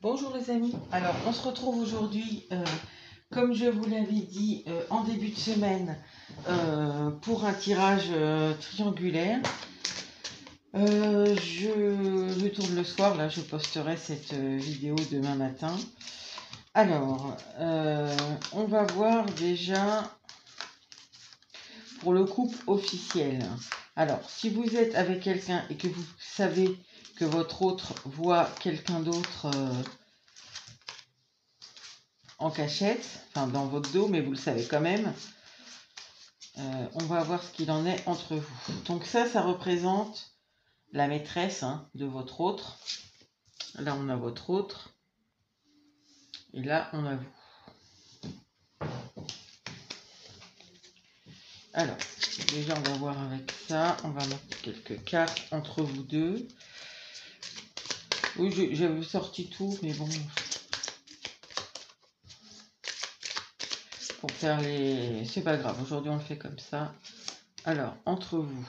Bonjour les amis, alors on se retrouve aujourd'hui, comme je vous l'avais dit en début de semaine, pour un tirage triangulaire. Je tourne le soir, là je posterai cette vidéo demain matin. Alors, on va voir déjà pour le couple officiel. Alors, si vous êtes avec quelqu'un et que vous savez que votre autre voit quelqu'un d'autre en cachette, enfin dans votre dos, mais vous le savez quand même, on va voir ce qu'il en est entre vous. Donc ça représente la maîtresse de votre autre. Là, on a votre autre. Et là, on a vous. Alors, déjà, on va voir avec ça. On va mettre quelques cartes entre vous deux. Oui, j'avais sorti tout, mais bon. Pour faire les... C'est pas grave, aujourd'hui, on le fait comme ça. Alors, entre vous.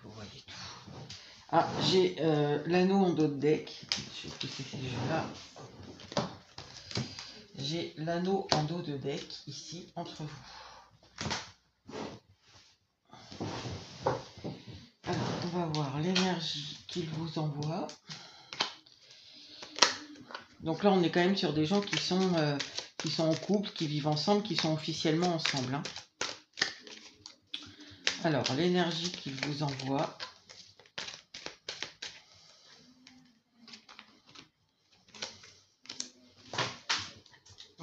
Vous voyez tout. Ah, j'ai l'anneau en dos de deck. Je sais plus si c'est ces jeux-là. J'ai l'anneau en dos de deck ici entre vous. Alors, on va voir l'énergie qu'il vous envoie. Donc là, on est quand même sur des gens qui sont en couple, qui vivent ensemble, qui sont officiellement ensemble. Alors, l'énergie qu'il vous envoie.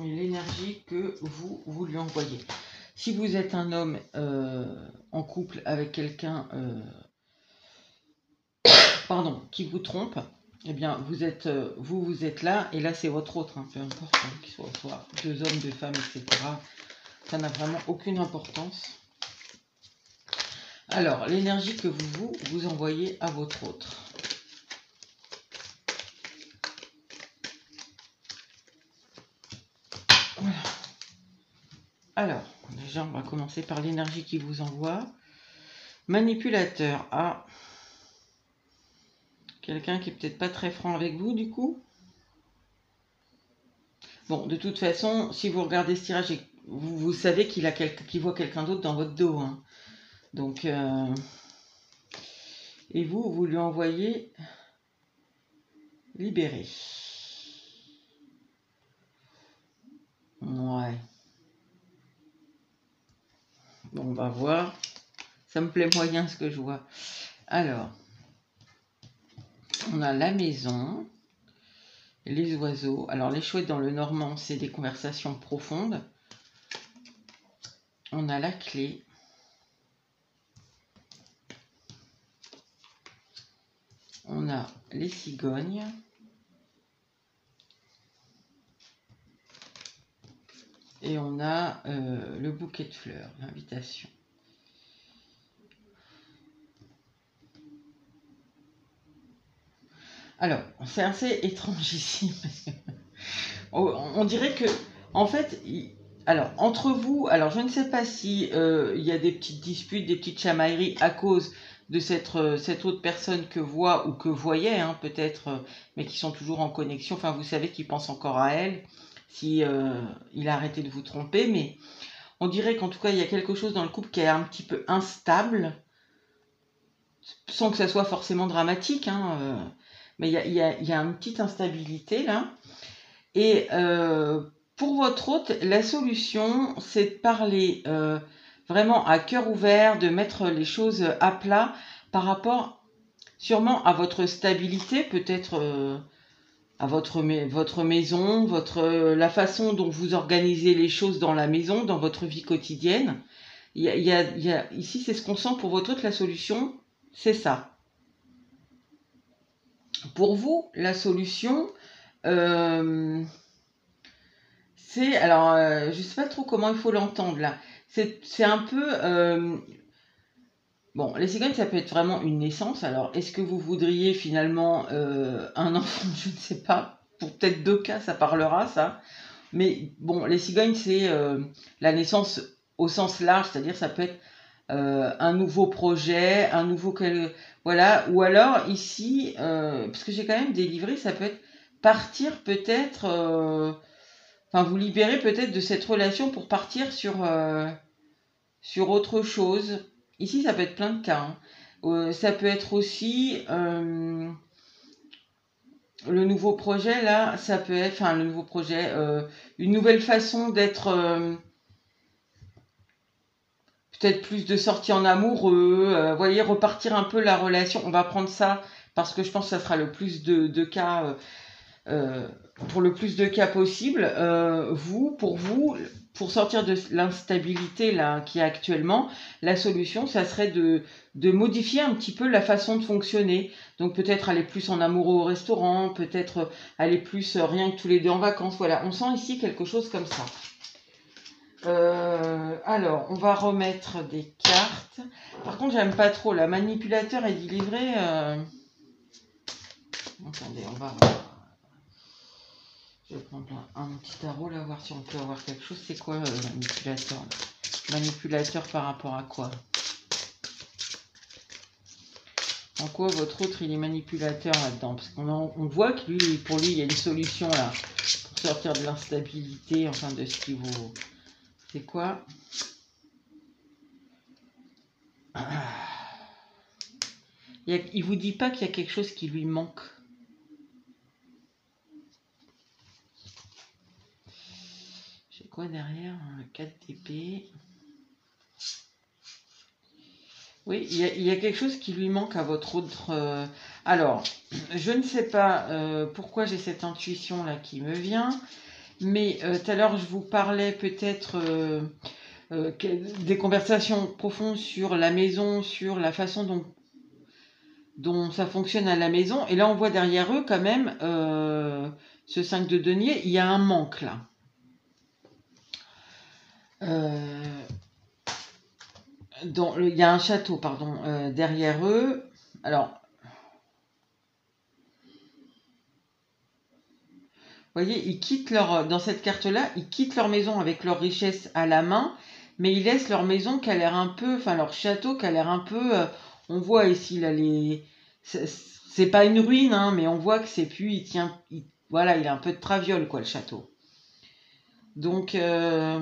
Et l'énergie que vous lui envoyez. Si vous êtes un homme en couple avec quelqu'un qui vous trompe, eh bien vous êtes là, et là c'est votre autre, peu importe qu'il soit deux hommes, deux femmes, etc. Ça n'a vraiment aucune importance. Alors, l'énergie que vous envoyez à votre autre. Voilà. Alors, déjà, on va commencer par l'énergie qu'il vous envoie. Manipulateur. Ah, quelqu'un qui est peut-être pas très franc avec vous, du coup. Bon, de toute façon, si vous regardez ce tirage, vous savez qu'il voit quelqu'un d'autre dans votre dos. Donc, et vous lui envoyez libérer. Ouais. Bon, on va voir. Ça me plaît moyen ce que je vois. Alors, on a la maison, les oiseaux. Alors, les chouettes dans le normand, c'est des conversations profondes. On a la clé. On a les cigognes. Et on a le bouquet de fleurs, l'invitation. Alors, c'est assez étrange ici. On dirait que, en fait, alors, entre vous, alors je ne sais pas si il y a des petites disputes, des petites chamailleries à cause de cette autre personne que voit ou que voyait, peut-être, mais qui sont toujours en connexion. Enfin, vous savez qu'il pense encore à elle, si il a arrêté de vous tromper, mais on dirait qu'en tout cas, il y a quelque chose dans le couple qui est un petit peu instable, sans que ça soit forcément dramatique, mais il y a une petite instabilité là. Et pour votre hôte, la solution, c'est de parler vraiment à cœur ouvert, de mettre les choses à plat par rapport sûrement à votre stabilité, peut-être à votre maison, la façon dont vous organisez les choses dans la maison, dans votre vie quotidienne. Ici, c'est ce qu'on sent pour votre hôte, la solution, c'est ça. Pour vous, la solution... c'est, alors, je sais pas trop comment il faut l'entendre là. C'est un peu Bon, les cigognes, ça peut être vraiment une naissance. Alors, est-ce que vous voudriez finalement un enfant? Je ne sais pas. Pour peut-être 2 cas, ça parlera, ça. Mais bon, les cigognes, c'est la naissance au sens large, c'est-à-dire ça peut être un nouveau projet, un nouveau... Voilà. Ou alors, ici, parce que j'ai quand même délivré, ça peut être partir peut-être... Enfin, vous libérer peut-être de cette relation pour partir sur autre chose. Ici, ça peut être plein de cas, hein. Ça peut être aussi le nouveau projet, là, ça peut être, enfin, le nouveau projet, une nouvelle façon d'être, peut-être plus de sortie en amoureux, voyez, repartir un peu la relation. On va prendre ça parce que je pense que ça sera le plus de cas. Euh, pour le plus de cas possible, pour sortir de l'instabilité là qui est actuellement, la solution, ça serait de modifier un petit peu la façon de fonctionner. Donc peut-être aller plus en amoureux au restaurant, peut-être aller plus rien que tous les deux en vacances. Voilà, on sent ici quelque chose comme ça. Alors, on va remettre des cartes. Par contre, j'aime pas trop. La manipulateur est délivré. Attendez, on va... Je vais prendre un petit tarot là, voir si on peut avoir quelque chose. C'est quoi manipulateur? Manipulateur par rapport à quoi? En quoi votre autre il est manipulateur là-dedans? Parce qu'on voit que lui, pour lui, il y a une solution là pour sortir de l'instabilité, enfin de ce qui vous. C'est quoi? Il vous dit pas qu'il y a quelque chose qui lui manque. J'ai quoi derrière? 4 d'épée. Oui, il y a quelque chose qui lui manque à votre autre... Alors, je ne sais pas pourquoi j'ai cette intuition-là qui me vient, mais tout à l'heure, je vous parlais peut-être des conversations profondes sur la maison, sur la façon dont ça fonctionne à la maison. Et là, on voit derrière eux quand même, ce 5 de denier, il y a un manque là. Il y a un château, pardon, derrière eux. Alors, vous voyez, ils quittent dans cette carte-là, ils quittent leur maison avec leur richesse à la main, mais ils laissent leur maison qui a l'air un peu, enfin leur château qui a l'air un peu, on voit ici là c'est pas une ruine, hein, mais on voit que c'est plus, voilà, il a un peu de traviole quoi le château. Donc, je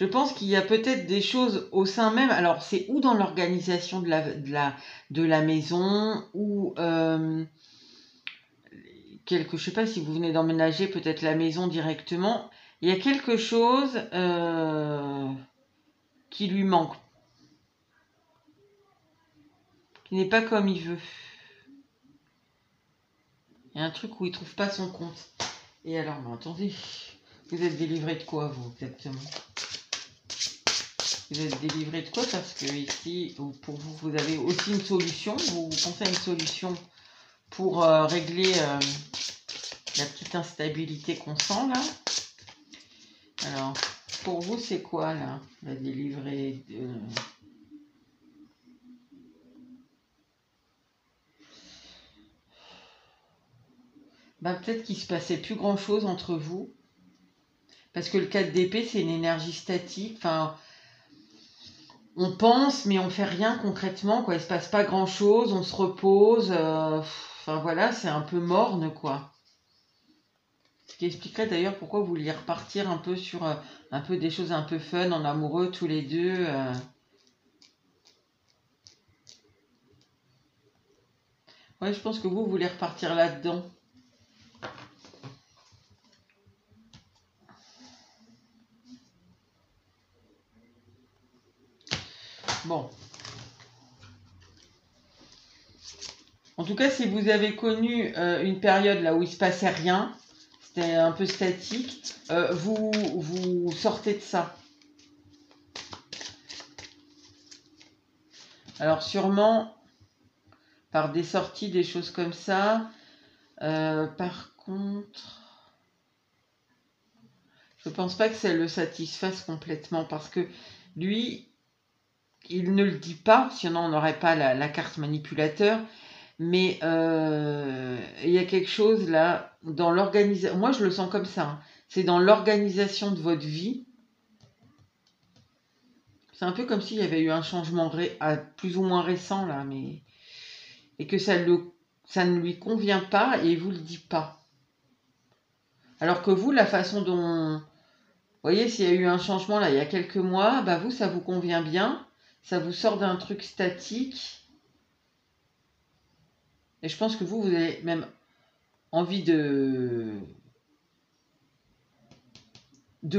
pense qu'il y a peut-être des choses au sein même. Alors, c'est ou dans l'organisation de la maison, ou je sais pas si vous venez d'emménager peut-être la maison directement. Il y a quelque chose qui lui manque, qui n'est pas comme il veut. Il y a un truc où il trouve pas son compte. Et alors, mais attendez, vous êtes délivré de quoi vous exactement? Vous êtes délivré de quoi? Parce que ici, pour vous, vous avez aussi une solution. Vous pensez à une solution pour régler la petite instabilité qu'on sent là. Alors, pour vous, c'est quoi là? La délivrée peut-être qu'il se passait plus grand chose entre vous. Parce que le 4 d'épée, c'est une énergie statique. Enfin, on pense, mais on fait rien concrètement, quoi. Il se passe pas grand chose, on se repose. Enfin voilà, c'est un peu morne, quoi. Ce qui expliquerait d'ailleurs pourquoi vous vouliez repartir un peu sur un peu des choses un peu fun, en amoureux tous les deux. Ouais, je pense que vous voulez repartir là-dedans. Bon. En tout cas, si vous avez connu une période là où il se passait rien, c'était un peu statique, vous sortez de ça. Alors sûrement par des sorties, des choses comme ça. Par contre, je pense pas que ça le satisfasse complètement parce que lui, il ne le dit pas, sinon on n'aurait pas la carte manipulateur. Mais il y a quelque chose là, dans l'organisation, moi je le sens comme ça, hein. C'est dans l'organisation de votre vie. C'est un peu comme s'il y avait eu un changement plus ou moins récent là, mais et que ça ne lui convient pas et il vous le dit pas. Alors que vous, la façon dont... Vous voyez, s'il y a eu un changement là il y a quelques mois, bah vous, ça vous convient bien, ça vous sort d'un truc statique. Et je pense que vous avez même envie de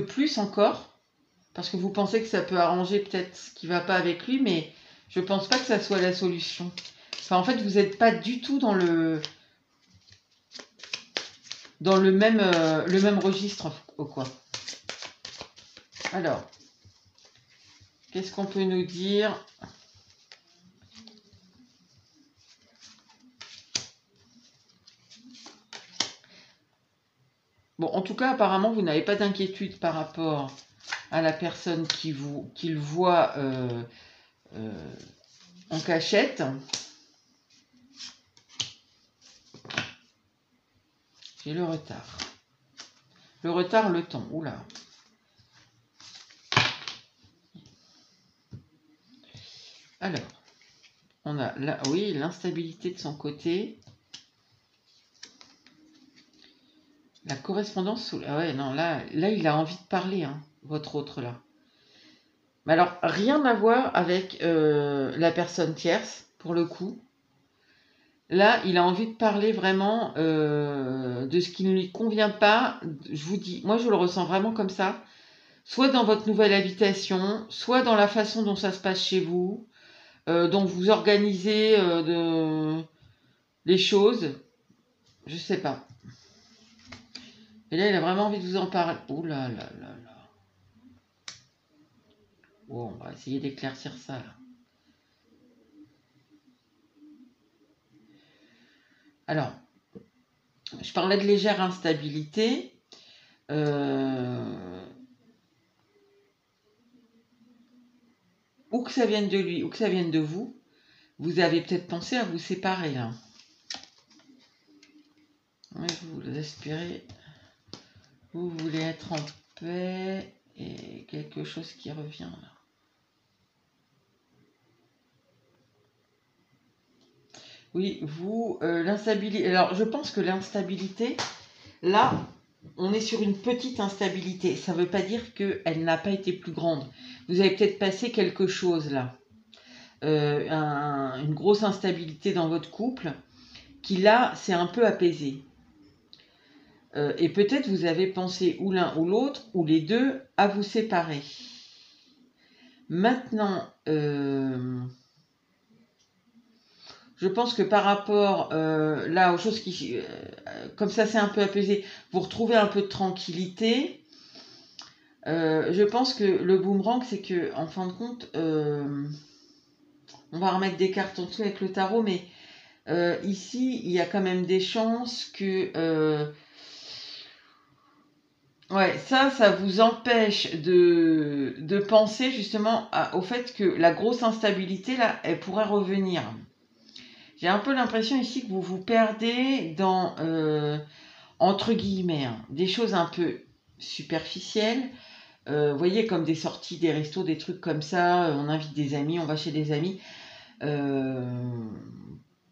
plus encore, parce que vous pensez que ça peut arranger peut-être ce qui ne va pas avec lui, mais je pense pas que ça soit la solution. Enfin, en fait, vous n'êtes pas du tout dans le même registre, quoi. Alors, qu'est-ce qu'on peut nous dire? Bon, en tout cas, apparemment, vous n'avez pas d'inquiétude par rapport à la personne qu'il voit en cachette. J'ai le retard. Le retard, le temps. Oula. Alors, on a là, oui, l'instabilité de son côté. La correspondance. Ah ouais, non, là, il a envie de parler, hein, votre autre là. Mais alors, rien à voir avec la personne tierce, pour le coup. Là, il a envie de parler vraiment de ce qui ne lui convient pas. Je vous dis, moi, je le ressens vraiment comme ça. Soit dans votre nouvelle habitation, soit dans la façon dont ça se passe chez vous, dont vous organisez les choses. Je sais pas. Et là, il a vraiment envie de vous en parler. Ouh là là là là. Bon, on va essayer d'éclaircir ça, là. Alors, je parlais de légère instabilité. Ou que ça vienne de lui, ou que ça vienne de vous, vous avez peut-être pensé à vous séparer, là. Ouais, vous aspirez, vous voulez être en paix, et quelque chose qui revient, là. Oui, vous, l'instabilité. Alors, je pense que l'instabilité, là, on est sur une petite instabilité. Ça ne veut pas dire qu'elle n'a pas été plus grande. Vous avez peut-être passé quelque chose, là. Une grosse instabilité dans votre couple, qui, là, s'est un peu apaisée. Et peut-être vous avez pensé, ou l'un ou l'autre, ou les deux, à vous séparer. Maintenant... je pense que par rapport là aux choses qui, comme ça c'est un peu apaisé, vous retrouvez un peu de tranquillité. Je pense que le boomerang, c'est que en fin de compte, on va remettre des cartes en dessous avec le tarot, mais ici il y a quand même des chances que ouais, ça vous empêche de penser justement au fait que la grosse instabilité là, elle pourrait revenir. J'ai un peu l'impression ici que vous vous perdez dans, entre guillemets, hein, des choses un peu superficielles. Vous voyez, comme des sorties, des restos, des trucs comme ça. On invite des amis, on va chez des amis.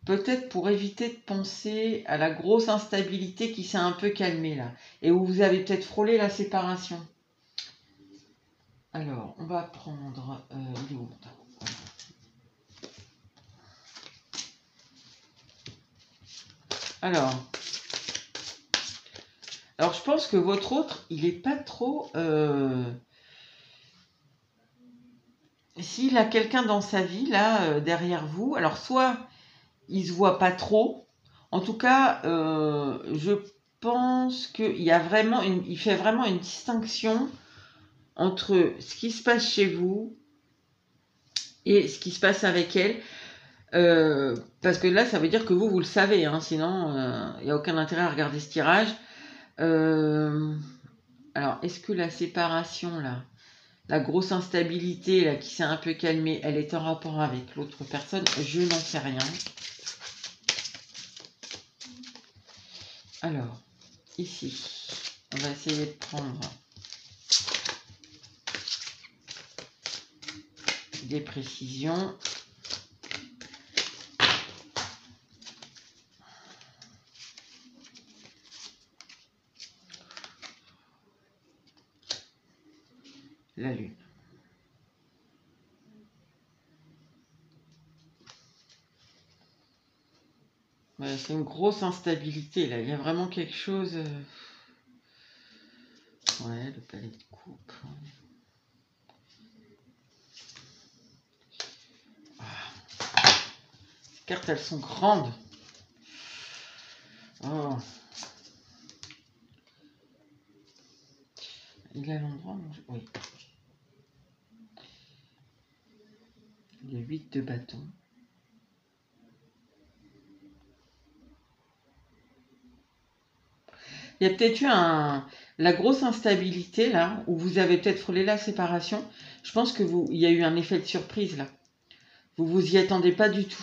Peut-être pour éviter de penser à la grosse instabilité qui s'est un peu calmée là. Et où vous avez peut-être frôlé la séparation. Alors, on va prendre... il est où, mon tarot ? Alors, je pense que votre autre, il est pas trop... S'il a quelqu'un dans sa vie, là, derrière vous, alors soit il se voit pas trop, en tout cas, je pense qu'il y a vraiment il fait vraiment une distinction entre ce qui se passe chez vous et ce qui se passe avec elle. Parce que là, ça veut dire que vous le savez, hein, sinon, il n'y a aucun intérêt à regarder ce tirage. Alors, est-ce que la séparation, là, la grosse instabilité là, qui s'est un peu calmée, elle est en rapport avec l'autre personne. Je n'en sais rien. Alors, ici, on va essayer de prendre des précisions. La lune. Ouais, c'est une grosse instabilité là. Il y a vraiment quelque chose. Ouais, le palais de coupe. Ces cartes, elles sont grandes. Oh. Il a l'endroit. Oui. Les 8 de bâton. Il y a peut-être eu la grosse instabilité là, où vous avez peut-être frôlé la séparation. Je pense que il y a eu un effet de surprise là. Vous vous y attendez pas du tout.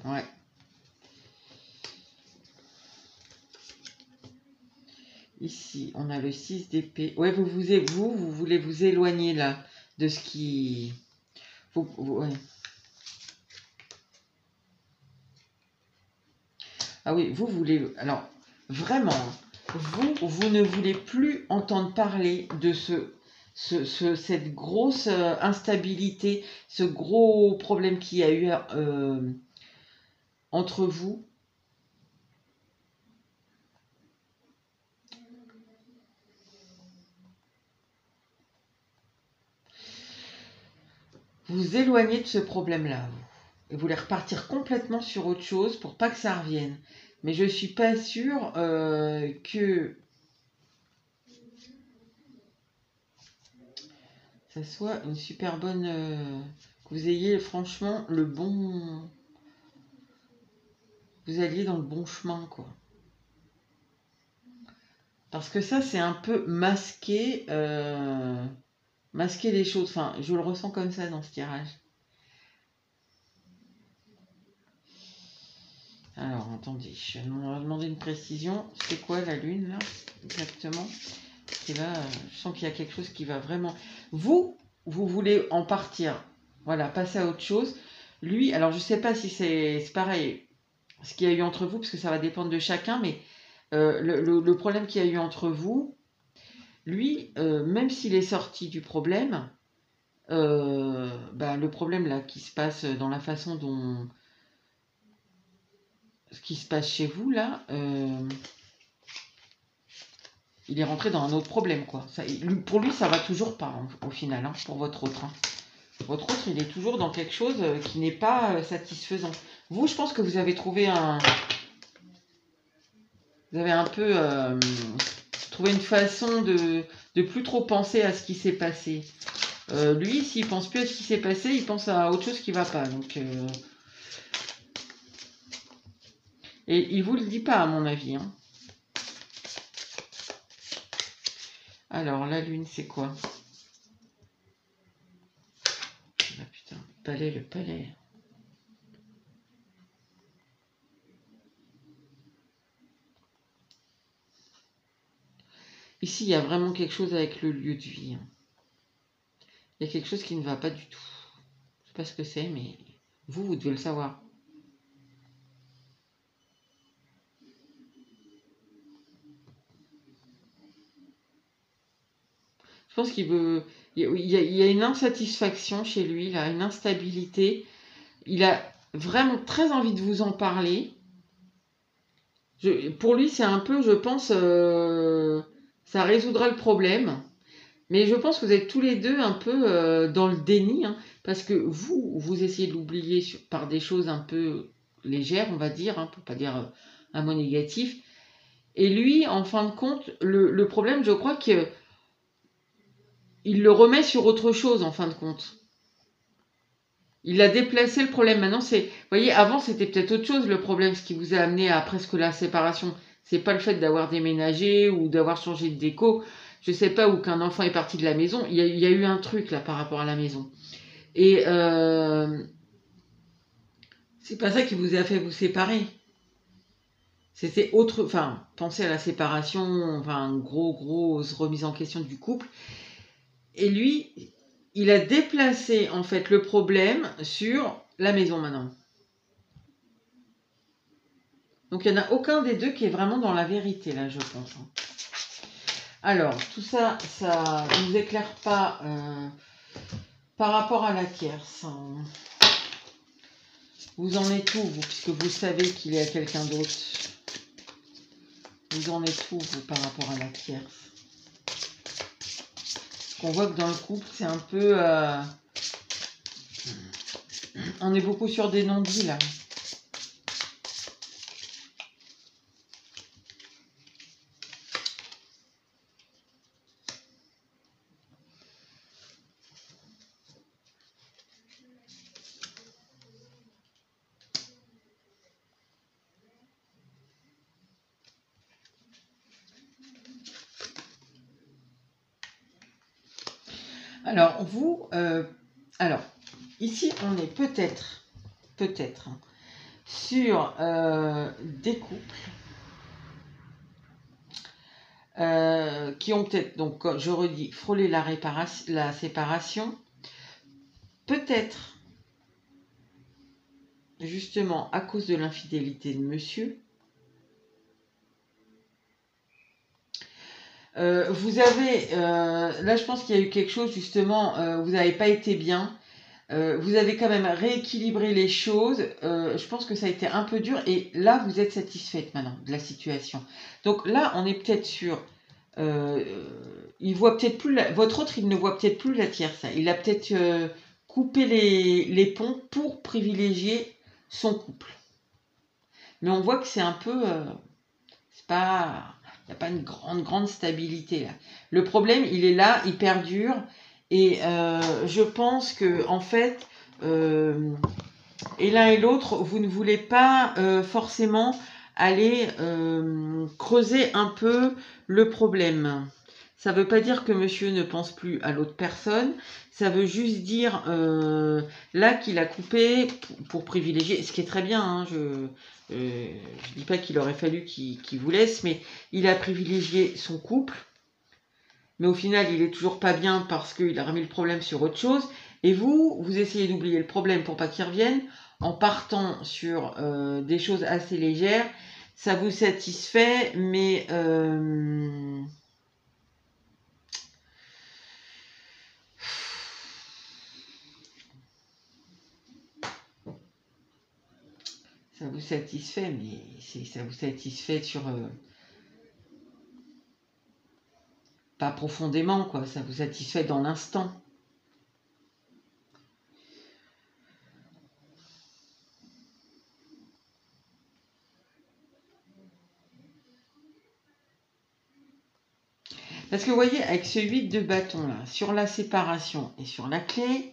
Ouais. Ici, on a le 6 d'épée. Ouais, vous voulez vous éloigner là de ce qui... ouais. Ah oui, vous voulez... Alors, vraiment, vous ne voulez plus entendre parler de cette grosse instabilité, ce gros problème qu'il y a eu entre vous. Vous éloignez de ce problème-là, vous. Et vous voulez repartir complètement sur autre chose pour pas que ça revienne. Mais je suis pas sûre que ça soit une super bonne... que vous ayez franchement le bon... Vous alliez dans le bon chemin, quoi. Parce que ça, c'est un peu masquer... masquer les choses. Enfin, je le ressens comme ça dans ce tirage. Alors, attendez, je vais demander une précision. C'est quoi la lune, là, exactement? Qui va, je sens qu'il y a quelque chose qui va vraiment... Vous voulez en partir. Voilà, passer à autre chose. Lui, alors je ne sais pas si c'est pareil, ce qu'il y a eu entre vous, parce que ça va dépendre de chacun, mais le problème qu'il y a eu entre vous, lui, même s'il est sorti du problème, le problème là qui se passe dans la façon dont... Ce qui se passe chez vous, là... il est rentré dans un autre problème, quoi. Ça, pour lui, ça va toujours pas, hein, au final, hein, pour votre autre. Hein. Votre autre, il est toujours dans quelque chose qui n'est pas satisfaisant. Vous, je pense que vous avez trouvé un... Vous avez un peu trouvé une façon de plus trop penser à ce qui s'est passé. Lui, s'il pense plus à ce qui s'est passé, il pense à autre chose qui va pas. Donc, et il vous le dit pas, à mon avis. Hein. Alors, la lune, c'est quoi? Ah putain, le palais. Ici, il y a vraiment quelque chose avec le lieu de vie. Hein. Il y a quelque chose qui ne va pas du tout. Je sais pas ce que c'est, mais vous devez le savoir. Je pense qu'il veut... Il y a une insatisfaction chez lui, là, une instabilité. Il a vraiment très envie de vous en parler. Pour lui, c'est un peu, je pense, ça résoudra le problème. Mais je pense que vous êtes tous les deux un peu dans le déni, hein, parce que vous essayez de l'oublier par des choses un peu légères, on va dire, hein, pour pas dire un mot négatif. Et lui, en fin de compte, le problème, je crois que il le remet sur autre chose, en fin de compte. Il a déplacé le problème. Maintenant, c'est... Vous voyez, avant, c'était peut-être autre chose, le problème, ce qui vous a amené à presque la séparation. C'est pas le fait d'avoir déménagé ou d'avoir changé de déco. Je sais pas, ou qu'un enfant est parti de la maison. Il y a eu un truc là par rapport à la maison. Et c'est pas ça qui vous a fait vous séparer. C'était autre. Enfin, pensez à la séparation, enfin, grosse remise en question du couple. Et lui, il a déplacé en fait le problème sur la maison maintenant. Donc il n'y en a aucun des deux qui est vraiment dans la vérité là, je pense. Alors, tout ça, ça ne vous éclaire pas par rapport à la tierce. Vous en êtes où, vous, puisque vous savez qu'il y a quelqu'un d'autre? Vous en êtes où, vous, par rapport à la tierce? On voit que dans le couple, c'est un peu... on est beaucoup sur des non-dits, là. Alors, vous... alors, ici, on est peut-être, sur des couples qui ont peut-être, donc je redis, frôlé la séparation, peut-être justement à cause de l'infidélité de monsieur. Vous avez, là je pense qu'il y a eu quelque chose justement, vous n'avez pas été bien. Vous avez quand même rééquilibré les choses. Je pense que ça a été un peu dur. Et là, vous êtes satisfaite maintenant de la situation. Donc là, on est peut-être sur... il voit peut-être plus... votre autre, il ne voit peut-être plus la tierce. Il a peut-être coupé les ponts pour privilégier son couple. Mais on voit que c'est un peu... c'est pas... Il n'y a pas une grande stabilité là. Le problème, il est là, il perdure. Et je pense que en fait, et l'un et l'autre, vous ne voulez pas forcément aller creuser un peu le problème. Ça ne veut pas dire que monsieur ne pense plus à l'autre personne. Ça veut juste dire là qu'il a coupé pour privilégier, ce qui est très bien. Hein, je dis pas qu'il aurait fallu qu'il vous laisse, mais il a privilégié son couple. Mais au final, il est toujours pas bien parce qu'il a remis le problème sur autre chose. Et vous essayez d'oublier le problème pour pas qu'il revienne en partant sur des choses assez légères. Ça vous satisfait, mais ça vous satisfait, mais ça vous satisfait sur pas profondément, quoi. Ça vous satisfait dans l'instant. Parce que vous voyez, avec ce 8 de bâton là, sur la séparation et sur la clé,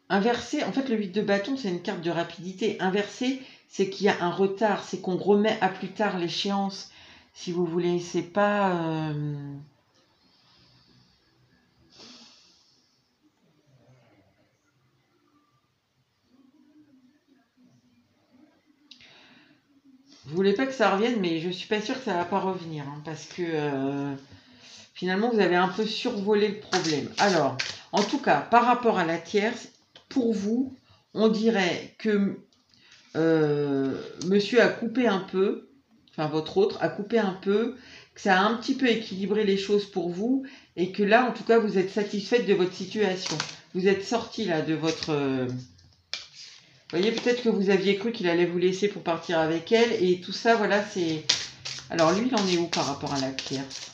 inversé, en fait le 8 de bâton c'est une carte de rapidité. Inversé, c'est qu'il y a un retard, c'est qu'on remet à plus tard l'échéance. Si vous voulez, c'est pas... Vous voulez pas que ça revienne, mais je suis pas sûre que ça va pas revenir, hein, parce que finalement vous avez un peu survolé le problème. Alors, en tout cas, par rapport à la tierce, pour vous, on dirait que monsieur a coupé un peu, enfin votre autre a coupé un peu, que ça a un petit peu équilibré les choses pour vous, et que là, en tout cas, vous êtes satisfaite de votre situation. Vous êtes sorti là de votre... vous voyez, peut-être que vous aviez cru qu'il allait vous laisser pour partir avec elle, et tout ça, voilà, c'est... Alors lui, il en est où par rapport à la tierce?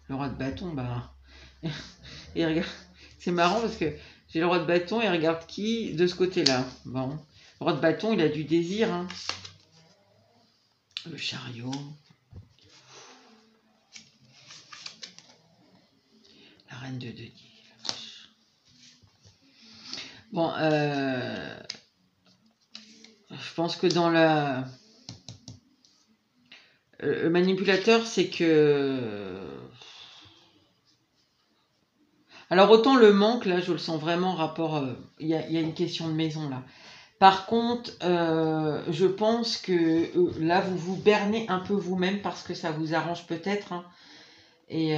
Le roi de bâton, bah... et regarde, c'est marrant parce que j'ai le roi de bâton et regarde qui de ce côté-là. Bon, le roi de bâton, il a du désir. Hein. Le chariot. La reine de denier. Bon, je pense que dans la... Le manipulateur, c'est que... Alors autant le manque, là, je le sens vraiment rapport... Il y a une question de maison, là. Par contre, je pense que là, vous vous bernez un peu vous-même parce que ça vous arrange peut-être. Hein. Et,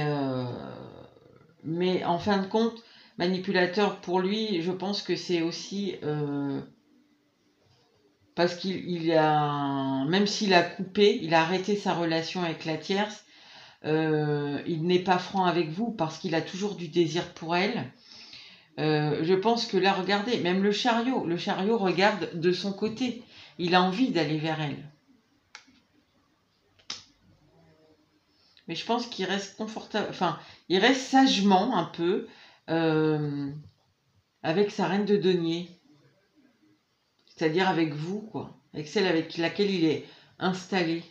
mais en fin de compte, manipulateur, pour lui, je pense que c'est aussi... parce qu'il a... Même s'il a coupé, il a arrêté sa relation avec la tierce, il n'est pas franc avec vous parce qu'il a toujours du désir pour elle. Je pense que là, regardez, même le chariot regarde de son côté. Il a envie d'aller vers elle. Mais je pense qu'il reste confortable, enfin, il reste sagement un peu avec sa reine de denier. C'est-à-dire avec vous, quoi. Avec celle avec laquelle il est installé.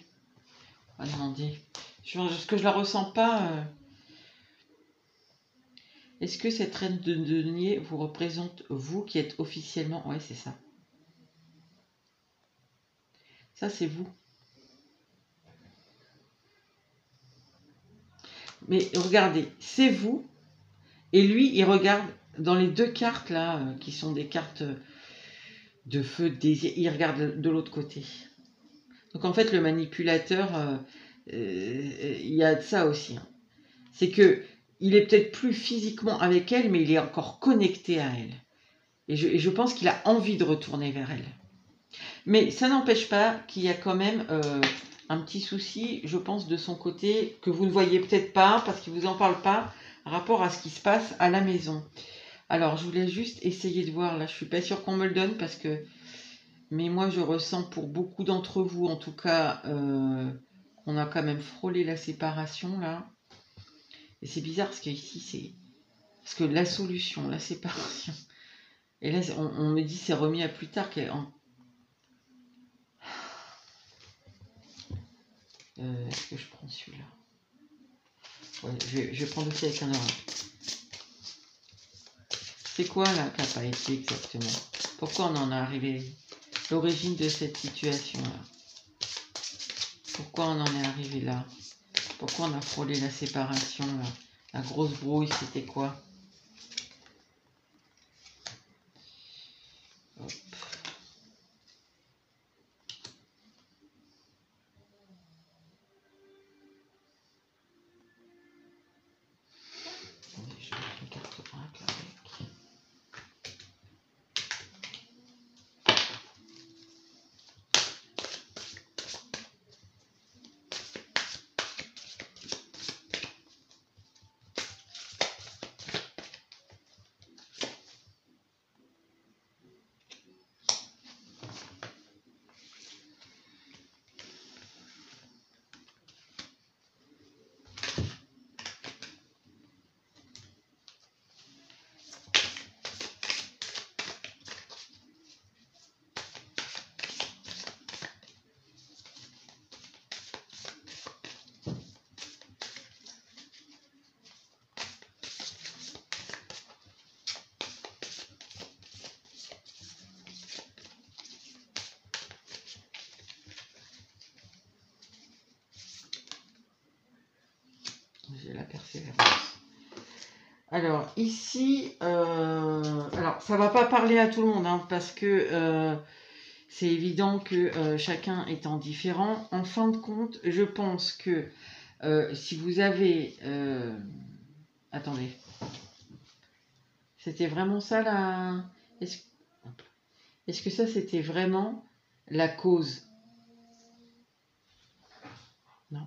On va demander. Ce que je la ressens pas... Est-ce que cette reine de denier vous représente, vous, qui êtes officiellement... Ouais, c'est ça. Ça, c'est vous. Mais regardez, c'est vous. Et lui, il regarde dans les deux cartes, là, qui sont des cartes de feu, de désir. Il regarde de l'autre côté. Donc, en fait, le manipulateur, il y a de ça aussi. Hein. C'est que il est peut-être plus physiquement avec elle, mais il est encore connecté à elle. Et je pense qu'il a envie de retourner vers elle. Mais ça n'empêche pas qu'il y a quand même un petit souci, je pense, de son côté, que vous ne voyez peut-être pas, parce qu'il ne vous en parle pas, rapport à ce qui se passe à la maison. Alors, je voulais juste essayer de voir, là, je ne suis pas sûre qu'on me le donne, parce que... Mais moi, je ressens pour beaucoup d'entre vous, en tout cas, qu'on a quand même frôlé la séparation, là. Et c'est bizarre, parce qu'ici, c'est... Parce que la solution, la séparation... Et là, on me dit c'est remis à plus tard. Est-ce que je prends celui-là? Ouais, je vais prendre aussi avec un orange. C'est quoi là qui n'a pas été exactement? Pourquoi on en est arrivé? L'origine de cette situation-là. Pourquoi on en est arrivé là? Pourquoi on a frôlé la séparation là? La grosse brouille, c'était quoi? Hop. Attendez, je vais mettre une carte oracle avec. J'ai la persévérance. Alors, ici, alors ça va pas parler à tout le monde, hein, parce que c'est évident que chacun étant différent. En fin de compte, je pense que si vous avez... attendez. C'était vraiment ça la... Est-ce que ça, c'était vraiment la cause? Non.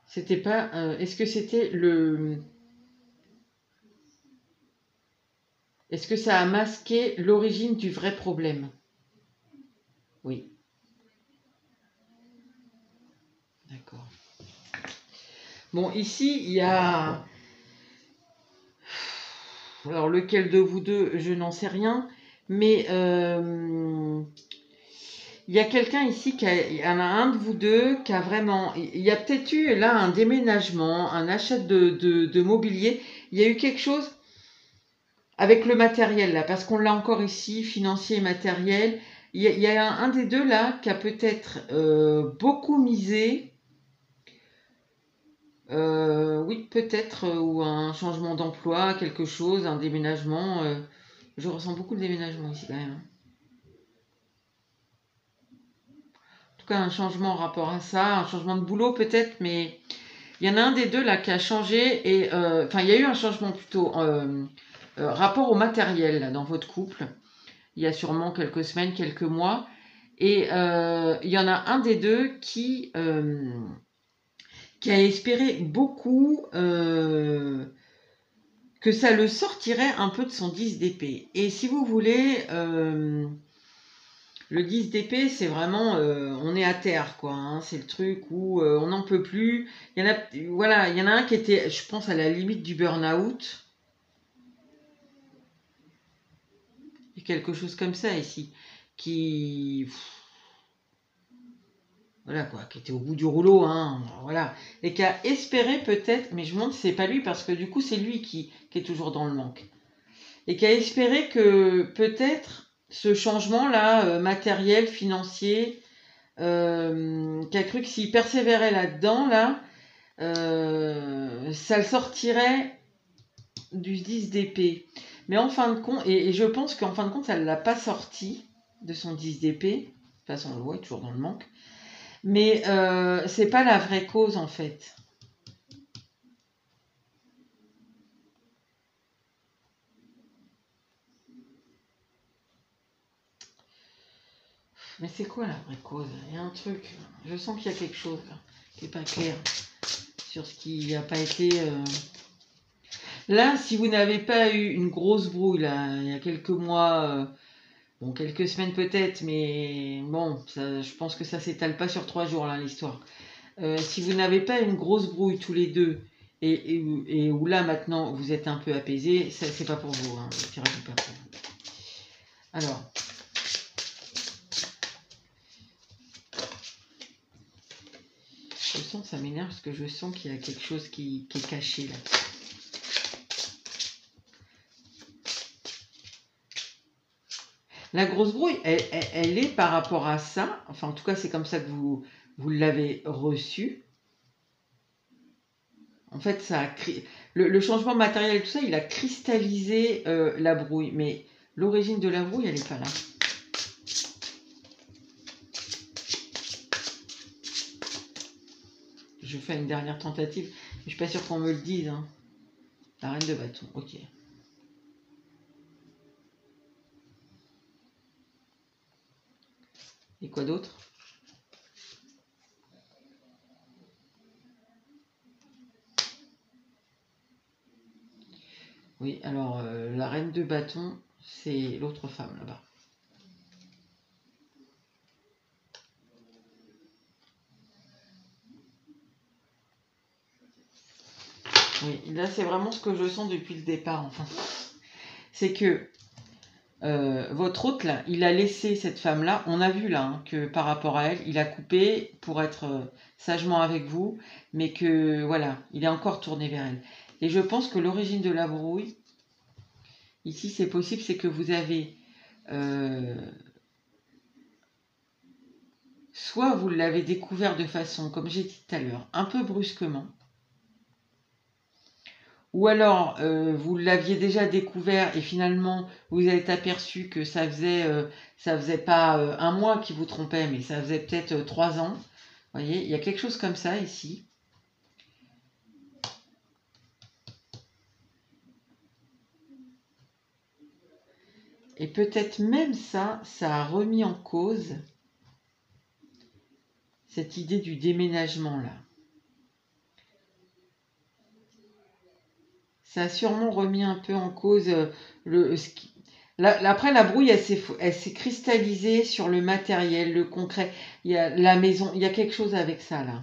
C'était pas... est-ce que c'était le... Est-ce que ça a masqué l'origine du vrai problème? Oui. D'accord. Bon, ici, il y a... Alors, lequel de vous deux, je n'en sais rien. Mais il y a quelqu'un ici, il y en a un de vous deux qui a vraiment... Il y a peut-être eu là un déménagement, un achat de mobilier. Il y a eu quelque chose avec le matériel là, parce qu'on l'a encore ici, financier et matériel. Il y a un des deux là qui a peut-être beaucoup misé. Oui, peut-être, ou un changement d'emploi, quelque chose, un déménagement. Je ressens beaucoup de déménagement ici quand même, hein. En tout cas, un changement en rapport à ça, un changement de boulot peut-être, mais il y en a un des deux là qui a changé et enfin, il y a eu un changement plutôt rapport au matériel là, dans votre couple. Il y a sûrement quelques semaines, quelques mois, et il y en a un des deux qui a espéré beaucoup que ça le sortirait un peu de son 10 d'épée. Et si vous voulez, le 10 d'épée, c'est vraiment, on est à terre, quoi, hein. C'est le truc où on n'en peut plus. Il y en a, voilà, il y en a un qui était, je pense, à la limite du burn-out. Et quelque chose comme ça ici. Qui, voilà quoi, qui était au bout du rouleau, hein, voilà. Et qui a espéré peut-être, mais je me demande si c'est pas lui, parce que du coup, c'est lui qui est toujours dans le manque. Et qui a espéré que peut-être ce changement-là, matériel, financier, qui a cru que s'il persévérait là-dedans, là, ça le sortirait du 10 d'épée. Mais en fin de compte, et je pense qu'en fin de compte, ça ne l'a pas sorti de son 10 d'épée. De toute façon, on le voit, il est toujours dans le manque. Mais c'est pas la vraie cause, en fait. Mais c'est quoi la vraie cause? Il y a un truc. Je sens qu'il y a quelque chose là, qui n'est pas clair sur ce qui n'a pas été. Là, si vous n'avez pas eu une grosse brouille là, il y a quelques mois, bon, quelques semaines peut-être, mais bon, ça, je pense que ça s'étale pas sur 3 jours là l'histoire. Si vous n'avez pas une grosse brouille tous les deux et où là maintenant vous êtes un peu apaisé, ça c'est pas pour vous, hein, pas pour vous. Alors. Je sens que ça m'énerve parce que je sens qu'il y a quelque chose qui est caché là. La grosse brouille, elle est par rapport à ça. Enfin, en tout cas, c'est comme ça que vous l'avez reçu. En fait, ça a le changement matériel et tout ça, il a cristallisé la brouille. Mais l'origine de la brouille, elle n'est pas là. Je fais une dernière tentative. Mais je suis pas sûre qu'on me le dise, hein. La reine de bâton, ok. Et quoi d'autre? Oui, alors la reine de bâton, c'est l'autre femme là-bas. Oui, là c'est vraiment ce que je sens depuis le départ, enfin. C'est que votre hôte là, il a laissé cette femme-là, on a vu là hein, que par rapport à elle, il a coupé pour être sagement avec vous, mais que voilà, il est encore tourné vers elle. Et je pense que l'origine de la brouille, ici c'est possible, c'est que vous avez soit vous l'avez découvert de façon, comme j'ai dit tout à l'heure, un peu brusquement, ou alors vous l'aviez déjà découvert et finalement vous avez aperçu que ça faisait pas un mois qui vous trompait, mais ça faisait peut-être 3 ans. Vous voyez, il y a quelque chose comme ça ici. Et peut-être même ça a remis en cause cette idée du déménagement là. Ça a sûrement remis un peu en cause après la brouille, elle s'est cristallisée sur le matériel, le concret. Il y a la maison, il y a quelque chose avec ça là.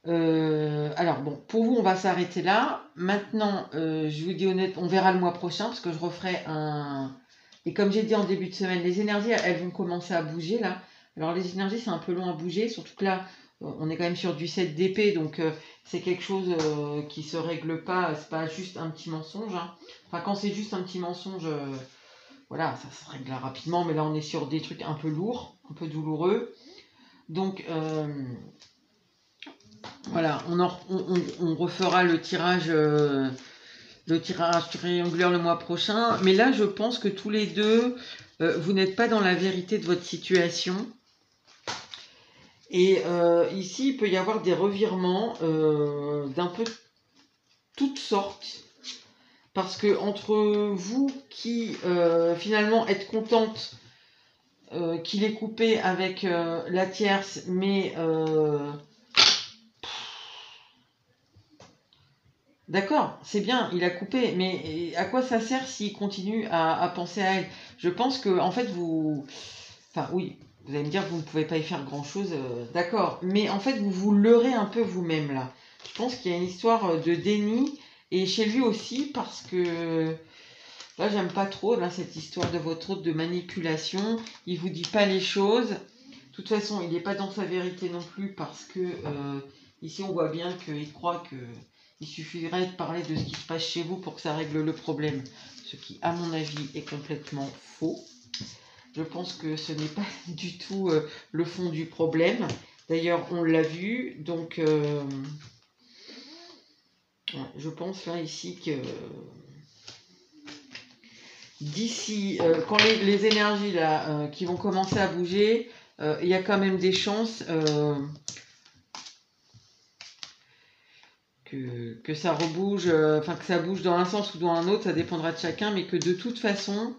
Alors bon, pour vous, on va s'arrêter là. Maintenant, je vous dis honnêtement, on verra le mois prochain parce que je referai un... Et comme j'ai dit en début de semaine, les énergies, elles vont commencer à bouger là. Alors les énergies, c'est un peu long à bouger, surtout que là, on est quand même sur du 7 d'épée, donc c'est quelque chose qui se règle pas, c'est pas juste un petit mensonge, hein. Enfin, quand c'est juste un petit mensonge, voilà, ça se règle rapidement, mais là, on est sur des trucs un peu lourds, un peu douloureux. Donc, voilà, on refera le tirage triangulaire le mois prochain. Mais là, je pense que tous les deux, vous n'êtes pas dans la vérité de votre situation. Et ici, il peut y avoir des revirements d'un peu toutes sortes. Parce que entre vous qui finalement êtes contente qu'il ait coupé avec la tierce, mais d'accord, c'est bien, il a coupé, mais à quoi ça sert s'il continue à penser à elle? Je pense que en fait vous, enfin oui, vous allez me dire que vous ne pouvez pas y faire grand-chose, d'accord, mais en fait vous vous leurrez un peu vous-même là. Je pense qu'il y a une histoire de déni et chez lui aussi parce que là j'aime pas trop là cette histoire de votre autre de manipulation. Il vous dit pas les choses. De toute façon, il n'est pas dans sa vérité non plus parce que ici on voit bien qu'il croit que il suffirait de parler de ce qui se passe chez vous pour que ça règle le problème, ce qui à mon avis est complètement faux. Je pense que ce n'est pas du tout le fond du problème. D'ailleurs, on l'a vu, donc je pense là ici que d'ici, quand les énergies là qui vont commencer à bouger, il y a quand même des chances que ça rebouge, enfin que ça bouge dans un sens ou dans un autre, ça dépendra de chacun, mais que de toute façon,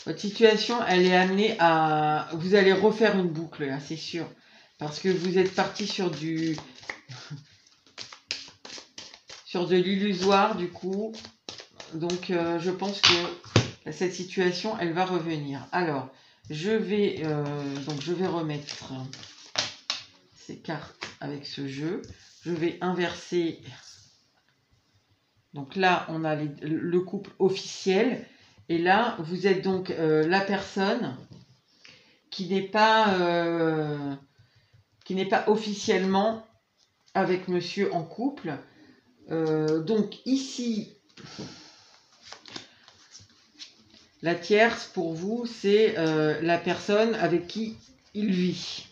votre situation, elle est amenée à... Vous allez refaire une boucle, là, c'est sûr. Parce que vous êtes parti sur du... sur de l'illusoire, du coup. Donc, je pense que cette situation, elle va revenir. Alors, je vais remettre ces cartes avec ce jeu. Je vais inverser. Donc là, on a le couple officiel. Et là, vous êtes donc la personne qui n'est pas officiellement avec monsieur en couple. Donc ici, la tierce pour vous, c'est la personne avec qui il vit.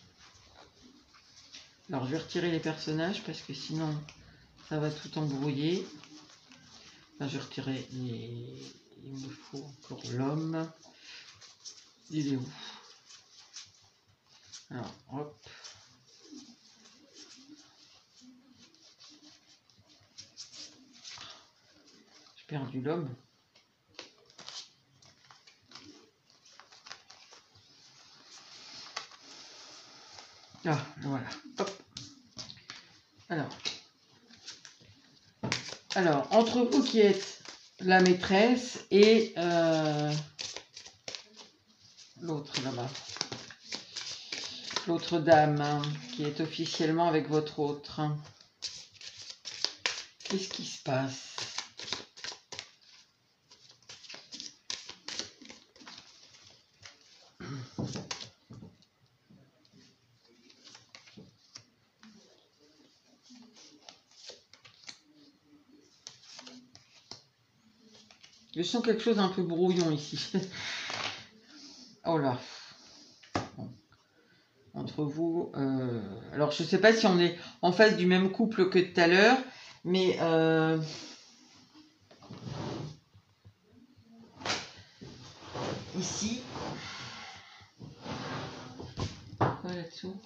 Alors je vais retirer les personnages parce que sinon ça va tout embrouiller. Là, je vais retirer les... Il me faut encore l'homme. Il est où? Alors, hop. J'ai perdu l'homme. Ah, voilà. Hop. Alors, entre vous qui êtes la maîtresse et l'autre là-bas, l'autre dame hein, qui est officiellement avec votre autre, qu'est-ce qui se passe? Je sens quelque chose un peu brouillon ici. Oh là. Bon. Entre vous. Alors, je ne sais pas si on est en face du même couple que tout à l'heure, mais ici. Quoi là-dessous?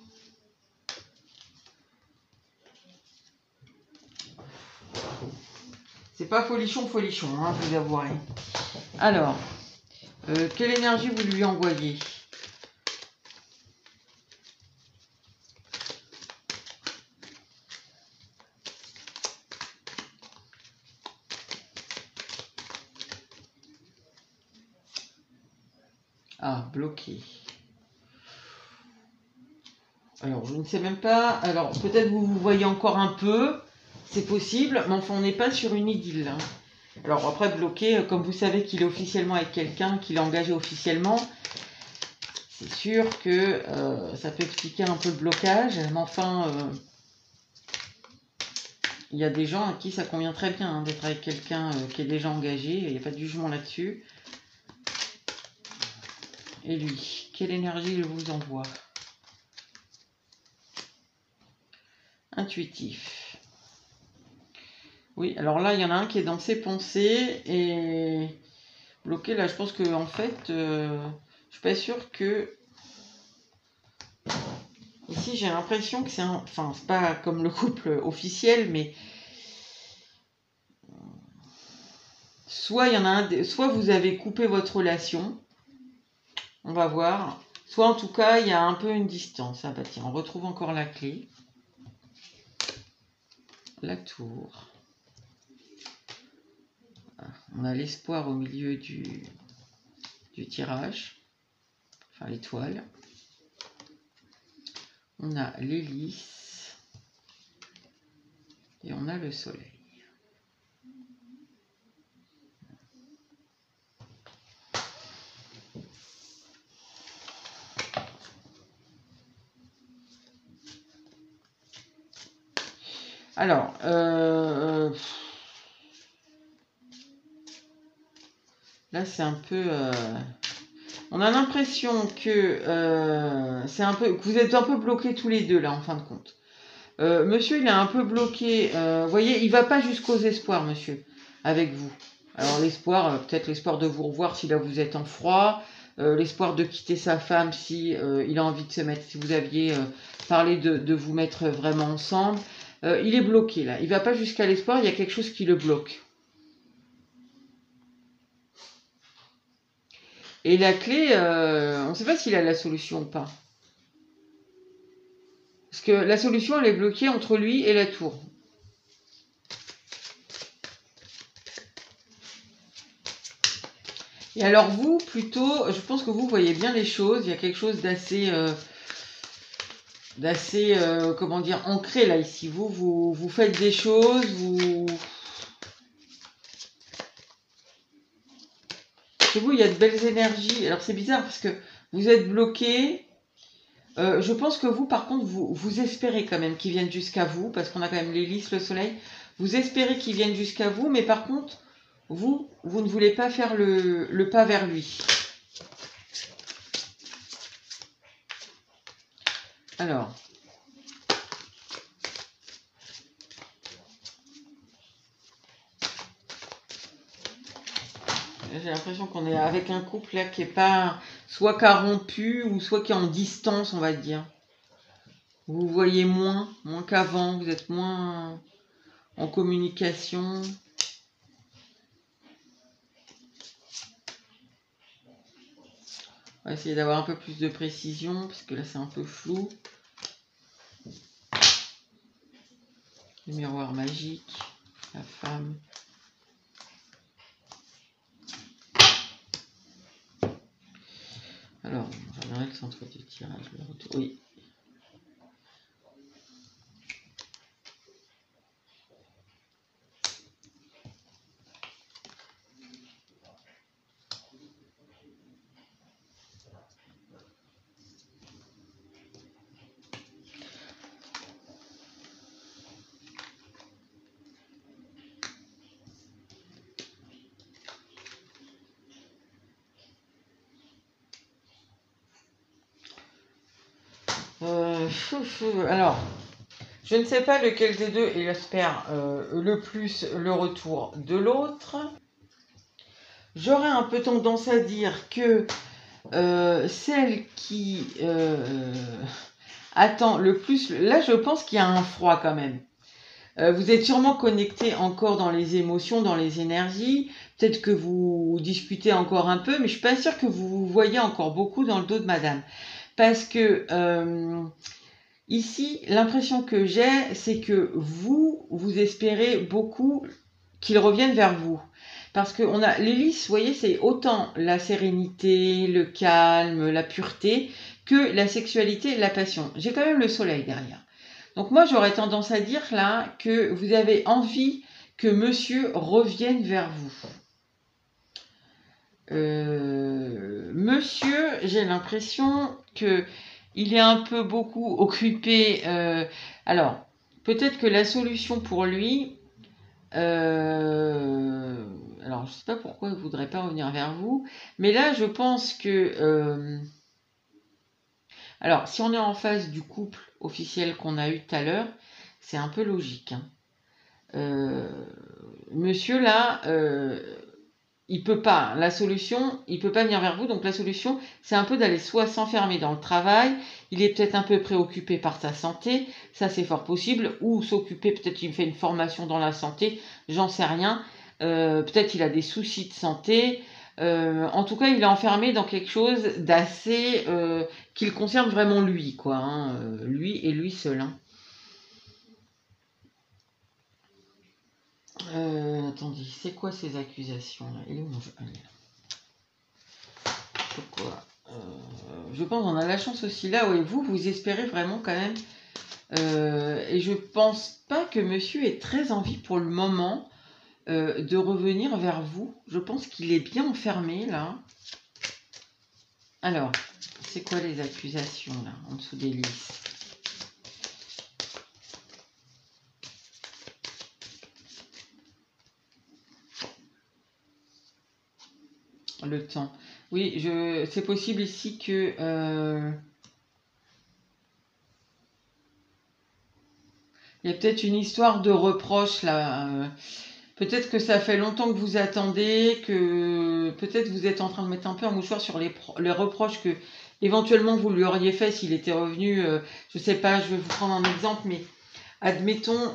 C'est pas folichon, hein, vous avouerez. Alors, quelle énergie vous lui envoyez? Ah, bloqué. Alors, je ne sais même pas. Alors, peut-être vous vous voyez encore un peu. C'est possible. Mais enfin, on n'est pas sur une idylle. Hein. Alors, après, bloqué, comme vous savez qu'il est officiellement avec quelqu'un, qu'il est engagé officiellement, c'est sûr que ça peut expliquer un peu le blocage. Mais enfin, il y a des gens à qui ça convient très bien hein, d'être avec quelqu'un qui est déjà engagé. Il n'y a pas de jugement là-dessus. Et lui, quelle énergie il vous envoie? Intuitif. Oui, alors là, il y en a un qui est dans ses pensées et bloqué. Là, je pense que en fait, je suis pas sûre que... Ici, j'ai l'impression que c'est un... Enfin, c'est pas comme le couple officiel, mais... Soit il y en a un... Soit vous avez coupé votre relation. On va voir. Soit en tout cas, il y a un peu une distance. Ah bah tiens, on retrouve encore la clé. La tour. On a l'espoir au milieu du tirage. Enfin, l'étoile. On a l'hélice. Et on a le soleil. Alors, là c'est un peu... on a l'impression que c'est un peu, que vous êtes un peu bloqués tous les deux là en fin de compte. Monsieur il est un peu bloqué, vous voyez, il va pas jusqu'aux espoirs monsieur, avec vous. Alors l'espoir, peut-être l'espoir de vous revoir si là vous êtes en froid, l'espoir de quitter sa femme si il a envie de se mettre, si vous aviez parlé de vous mettre vraiment ensemble. Il est bloqué là, il va pas jusqu'à l'espoir, il y a quelque chose qui le bloque. Et la clé, on ne sait pas s'il a la solution ou pas. Parce que la solution, elle est bloquée entre lui et la tour. Et alors vous, plutôt, je pense que vous voyez bien les choses. Il y a quelque chose d'assez... comment dire, ancré là ici. Vous faites des choses, vous... Chez vous, il y a de belles énergies. Alors c'est bizarre parce que vous êtes bloqué. Je pense que vous, par contre, vous espérez quand même qu'ils viennent jusqu'à vous, parce qu'on a quand même l'hélice, le soleil. Vous espérez qu'ils viennent jusqu'à vous, mais par contre, vous ne voulez pas faire le pas vers lui. Alors... J'ai l'impression qu'on est avec un couple là qui est pas soit qui a rompu ou soit qui est en distance, on va dire. Vous voyez moins qu'avant, vous êtes moins en communication. On va essayer d'avoir un peu plus de précision parce que là c'est un peu flou. Le miroir magique, la femme. Alors, je regarderai le centre du tirage. Oui. Alors, je ne sais pas lequel des deux il espère le plus le retour de l'autre. J'aurais un peu tendance à dire que celle qui attend le plus... Là, je pense qu'il y a un froid quand même. Vous êtes sûrement connecté encore dans les émotions, dans les énergies. Peut-être que vous discutez encore un peu, mais je suis pas sûre que vous vous voyez encore beaucoup dans le dos de madame. Parce que ici, l'impression que j'ai, c'est que vous espérez beaucoup qu'il revienne vers vous. Parce qu'on a l'hélice, vous voyez, c'est autant la sérénité, le calme, la pureté, que la sexualité et la passion. J'ai quand même le soleil derrière. Donc moi, j'aurais tendance à dire là que vous avez envie que monsieur revienne vers vous. Monsieur, j'ai l'impression que il est un peu beaucoup occupé. Alors, peut-être que la solution pour lui, alors je sais pas pourquoi il voudrait pas revenir vers vous, mais là, je pense que alors, si on est en face du couple officiel qu'on a eu tout à l'heure, c'est un peu logique, hein. Monsieur là, il peut pas. La solution, il peut pas venir vers vous. Donc la solution, c'est un peu d'aller soit s'enfermer dans le travail. Il est peut-être un peu préoccupé par sa santé, ça c'est fort possible. Ou s'occuper, peut-être il fait une formation dans la santé, j'en sais rien. Peut-être il a des soucis de santé. En tout cas, il est enfermé dans quelque chose d'assez qui le concerne vraiment lui, quoi. Hein, lui et lui seul. Hein. Attendez, c'est quoi ces accusations là? Il est où mon jeu? Pourquoi je pense qu'on a la chance aussi là, oui, vous espérez vraiment quand même. Et je pense pas que monsieur ait très envie pour le moment de revenir vers vous. Je pense qu'il est bien enfermé là. Alors, c'est quoi les accusations là, en dessous des listes? Le temps. Oui, c'est possible ici que... il y a peut-être une histoire de reproche là. Peut-être que ça fait longtemps que vous attendez, que peut-être vous êtes en train de mettre un peu un mouchoir sur les reproches que éventuellement vous lui auriez fait s'il était revenu. Je sais pas, je vais vous prendre un exemple, mais admettons,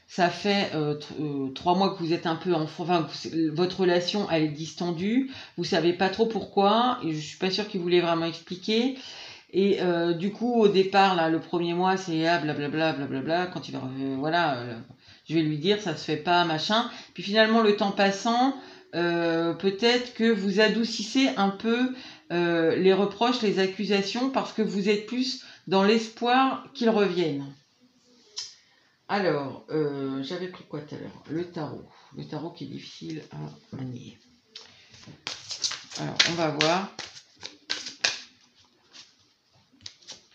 ça fait 3 mois que vous êtes un peu enfin, votre relation elle est distendue, vous savez pas trop pourquoi, et je suis pas sûre qu'il voulait vraiment expliquer. Et du coup, au départ, là, le premier mois, c'est ah, blablabla, blablabla. Quand il va, voilà, je vais lui dire, ça se fait pas, machin. Puis finalement, le temps passant, peut-être que vous adoucissez un peu les reproches, les accusations, parce que vous êtes plus dans l'espoir qu'ils reviennent. Alors, j'avais pris quoi tout à l'heure? Le tarot. Le tarot qui est difficile à manier. Alors, on va voir.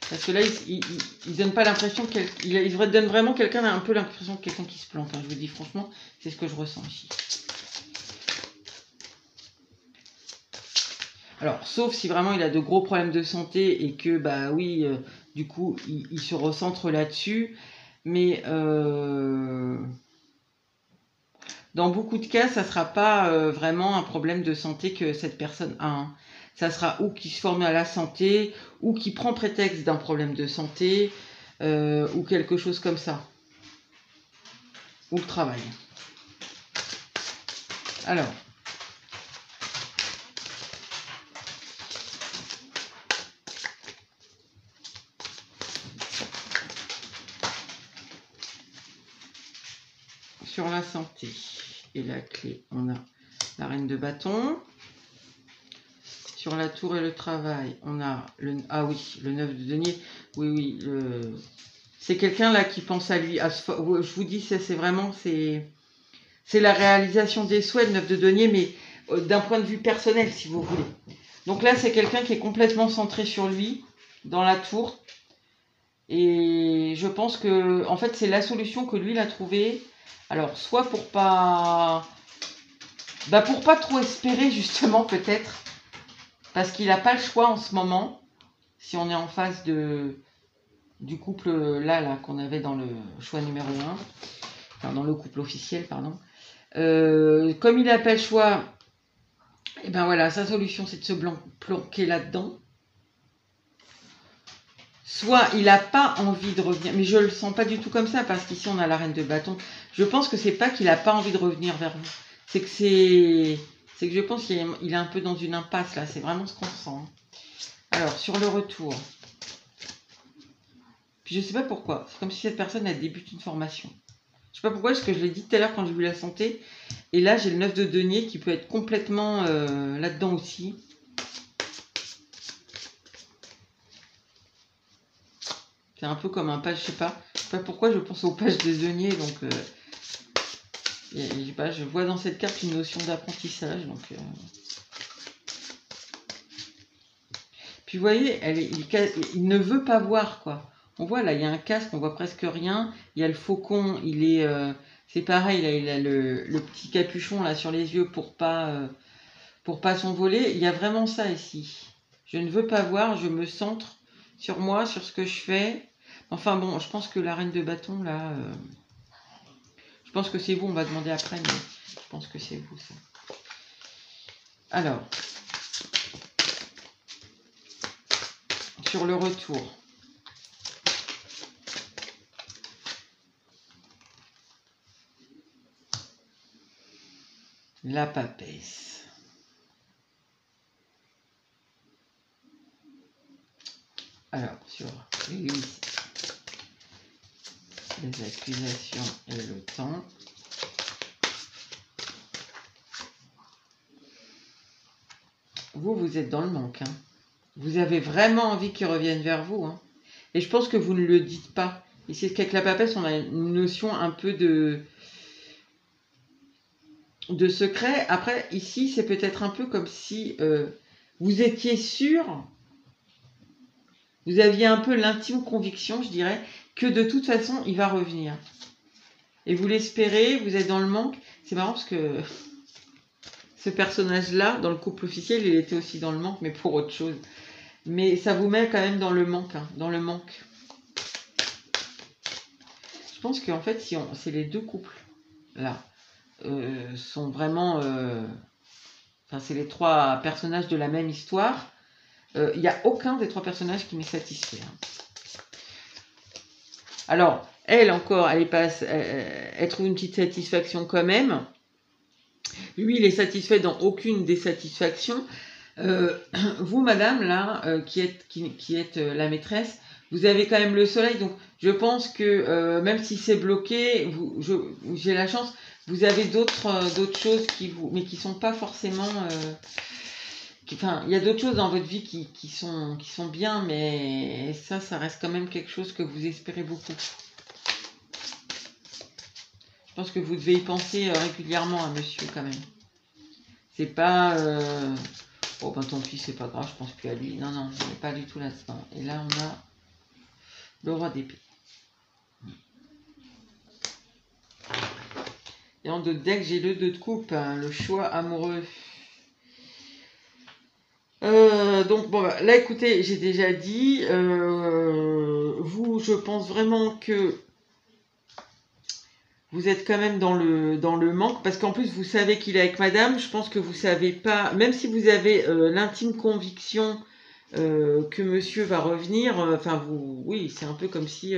Parce que là, il donne pas l'impression il donne vraiment quelqu'un un peu l'impression de quelqu'un qui se plante. Hein. Je vous dis franchement, c'est ce que je ressens ici. Alors, sauf si vraiment il a de gros problèmes de santé et que, bah oui, du coup, il se recentre là-dessus. Mais dans beaucoup de cas, ça sera pas vraiment un problème de santé que cette personne a. Hein. Ça sera ou qui se forme à la santé, ou qui prend prétexte d'un problème de santé, ou quelque chose comme ça. Ou le travail. Alors. Sur la santé et la clé, on a la reine de bâton. Sur la tour et le travail, on a le... Ah oui, le 9 de denier. Oui, oui. C'est quelqu'un là qui pense à lui. Je vous dis, c'est vraiment... C'est la réalisation des souhaits, le 9 de denier, mais d'un point de vue personnel, si vous voulez. Donc là, c'est quelqu'un qui est complètement centré sur lui, dans la tour. Et je pense que, en fait, c'est la solution que lui, il a trouvée. Alors, soit pour pas... Bah, pour pas trop espérer, justement, peut-être. Parce qu'il n'a pas le choix en ce moment, si on est en face du couple là qu'on avait dans le choix numéro 1, enfin dans le couple officiel, pardon. Comme il n'a pas le choix, et ben voilà, sa solution c'est de se planquer là-dedans. Soit il n'a pas envie de revenir, mais je le sens pas du tout comme ça, parce qu'ici on a la reine de bâton. Je pense que c'est pas qu'il n'a pas envie de revenir vers vous, c'est que je pense qu'il est un peu dans une impasse là, c'est vraiment ce qu'on sent. Alors, sur le retour. Puis je sais pas pourquoi. C'est comme si cette personne, elle débute une formation. Je sais pas pourquoi, parce que je l'ai dit tout à l'heure quand j'ai vu la santé. Et là, j'ai le 9 de denier qui peut être complètement là-dedans aussi. C'est un peu comme un page, je sais pas pourquoi je pense aux pages des deniers, donc je sais pas, je vois dans cette carte une notion d'apprentissage, donc puis vous voyez, il ne veut pas voir, quoi. On voit là, il y a un casque, on voit presque rien. Il y a le faucon, c'est pareil, là, il a le petit capuchon là sur les yeux pour pas s'envoler. Il y a vraiment ça ici. Je ne veux pas voir, je me centre sur moi, sur ce que je fais. Enfin bon, je pense que la reine de bâton là, je pense que c'est vous. On va demander après, mais je pense que c'est vous ça. Alors. Sur le retour. La papesse. Alors, sur les accusations et le temps. Vous êtes dans le manque, hein. Vous avez vraiment envie qu'ils reviennent vers vous, hein. Et je pense que vous ne le dites pas. Et c'est qu'avec la papesse, on a une notion un peu de secret. Après, ici, c'est peut-être un peu comme si vous étiez sûr, vous aviez un peu l'intime conviction, je dirais, que de toute façon, il va revenir. Et vous l'espérez, vous êtes dans le manque. C'est marrant parce que ce personnage-là, dans le couple officiel, il était aussi dans le manque, mais pour autre chose. Mais ça vous met quand même dans le manque, hein, dans le manque. Je pense qu'en fait, si c'est les deux couples, là, sont vraiment... Enfin, c'est les trois personnages de la même histoire. Il n'y a aucun des trois personnages qui m'est satisfait, hein. Alors, elle encore, elle trouve une petite satisfaction quand même. Lui, il est satisfait dans aucune des satisfactions. Vous, madame, là, qui êtes la maîtresse, vous avez quand même le soleil. Donc, je pense que même si c'est bloqué, j'ai la chance, vous avez d'autres choses mais qui sont pas forcément... Enfin, il y a d'autres choses dans votre vie qui sont bien, mais ça reste quand même quelque chose que vous espérez beaucoup. Je pense que vous devez y penser régulièrement à monsieur, quand même. C'est pas... Oh, ben tant pis, c'est pas grave, je pense plus à lui. Non, non, on n'est pas du tout là-dedans. Et là, on a le roi d'épée. Et en 2 de deck, j'ai le 2 de coupe, hein, le choix amoureux. Donc, bon, là, écoutez, j'ai déjà dit, vous, je pense vraiment que vous êtes quand même dans le manque, parce qu'en plus, vous savez qu'il est avec madame. Je pense que vous savez pas, même si vous avez l'intime conviction que monsieur va revenir, enfin, oui, c'est un peu comme si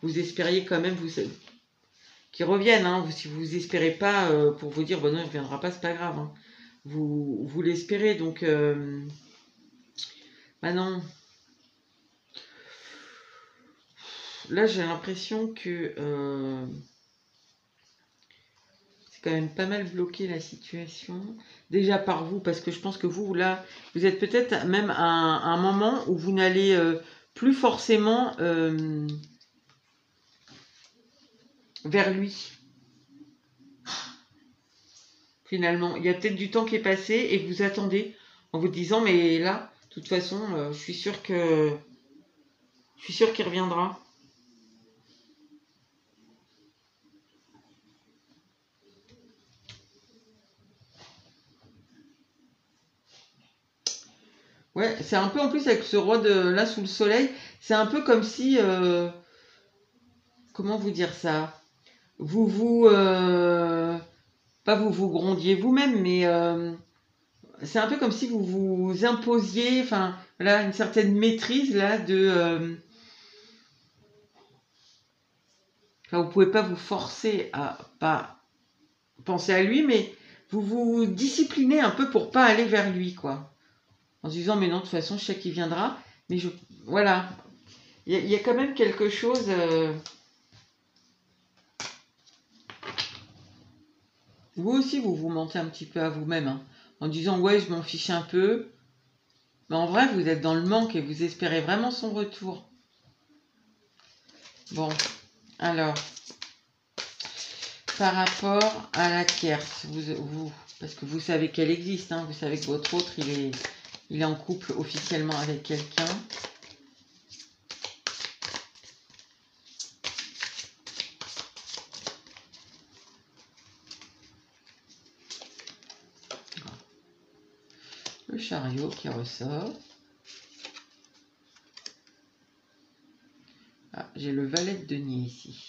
vous espériez quand même qu'il revienne, hein. Si vous espérez pas pour vous dire, bon, non, il ne reviendra pas, c'est pas grave, hein. Vous l'espérez, donc, bah non. Là, j'ai l'impression que c'est quand même pas mal bloqué la situation. Déjà par vous, parce que je pense que vous, là, vous êtes peut-être même à un moment où vous n'allez plus forcément vers lui. Finalement, il y a peut-être du temps qui est passé et vous attendez en vous disant, mais là, de toute façon, je suis sûre qu'il reviendra. Ouais, c'est un peu en plus avec ce roi de là sous le soleil, c'est un peu comme si, comment vous dire ça? Pas vous grondiez vous-même, mais c'est un peu comme si vous vous imposiez, enfin, là, une certaine maîtrise là enfin, vous pouvez pas vous forcer à pas penser à lui, mais vous vous disciplinez un peu pour pas aller vers lui, quoi. En se disant, mais non, de toute façon, je sais qu'il viendra, mais voilà. Il y a quand même quelque chose. Vous aussi, vous mentez un petit peu à vous-même, hein, en disant, ouais, je m'en fiche un peu. Mais en vrai, vous êtes dans le manque et vous espérez vraiment son retour. Bon, alors, par rapport à la tierce, parce que vous savez qu'elle existe, hein, vous savez que votre autre, il est en couple officiellement avec quelqu'un. Le chariot qui ressort. Ah, j'ai le valet de denier ici.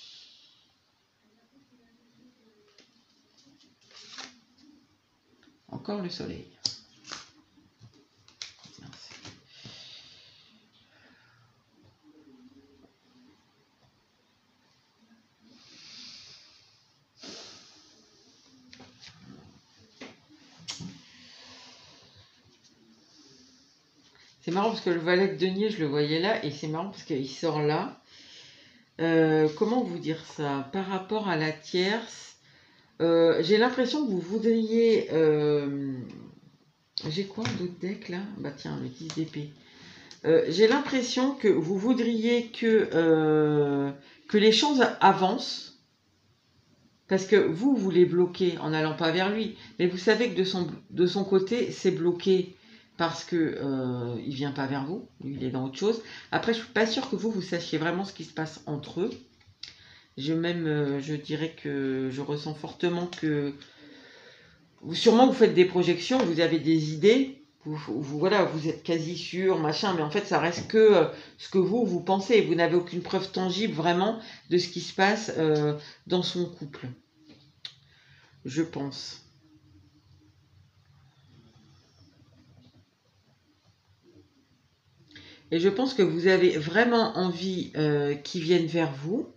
Encore le soleil. Merci. C'est marrant parce que le valet de denier, je le voyais là, et c'est marrant parce qu'il sort là. Comment vous dire ça? Par rapport à la tierce, j'ai l'impression que vous voudriez... j'ai quoi d'autre deck là? Bah tiens, le 10 d'épée. J'ai l'impression que vous voudriez que les choses avancent, parce que vous les bloquez en n'allant pas vers lui, mais vous savez que de son côté, c'est bloqué parce que il vient pas vers vous, lui il est dans autre chose. Après, je suis pas sûre que vous sachiez vraiment ce qui se passe entre eux. Je dirais que je ressens fortement que sûrement vous faites des projections, vous avez des idées, voilà, vous êtes quasi sûr, machin, mais en fait ça reste que ce que vous pensez. Vous n'avez aucune preuve tangible vraiment de ce qui se passe dans son couple, je pense. Et je pense que vous avez vraiment envie qu'ils viennent vers vous.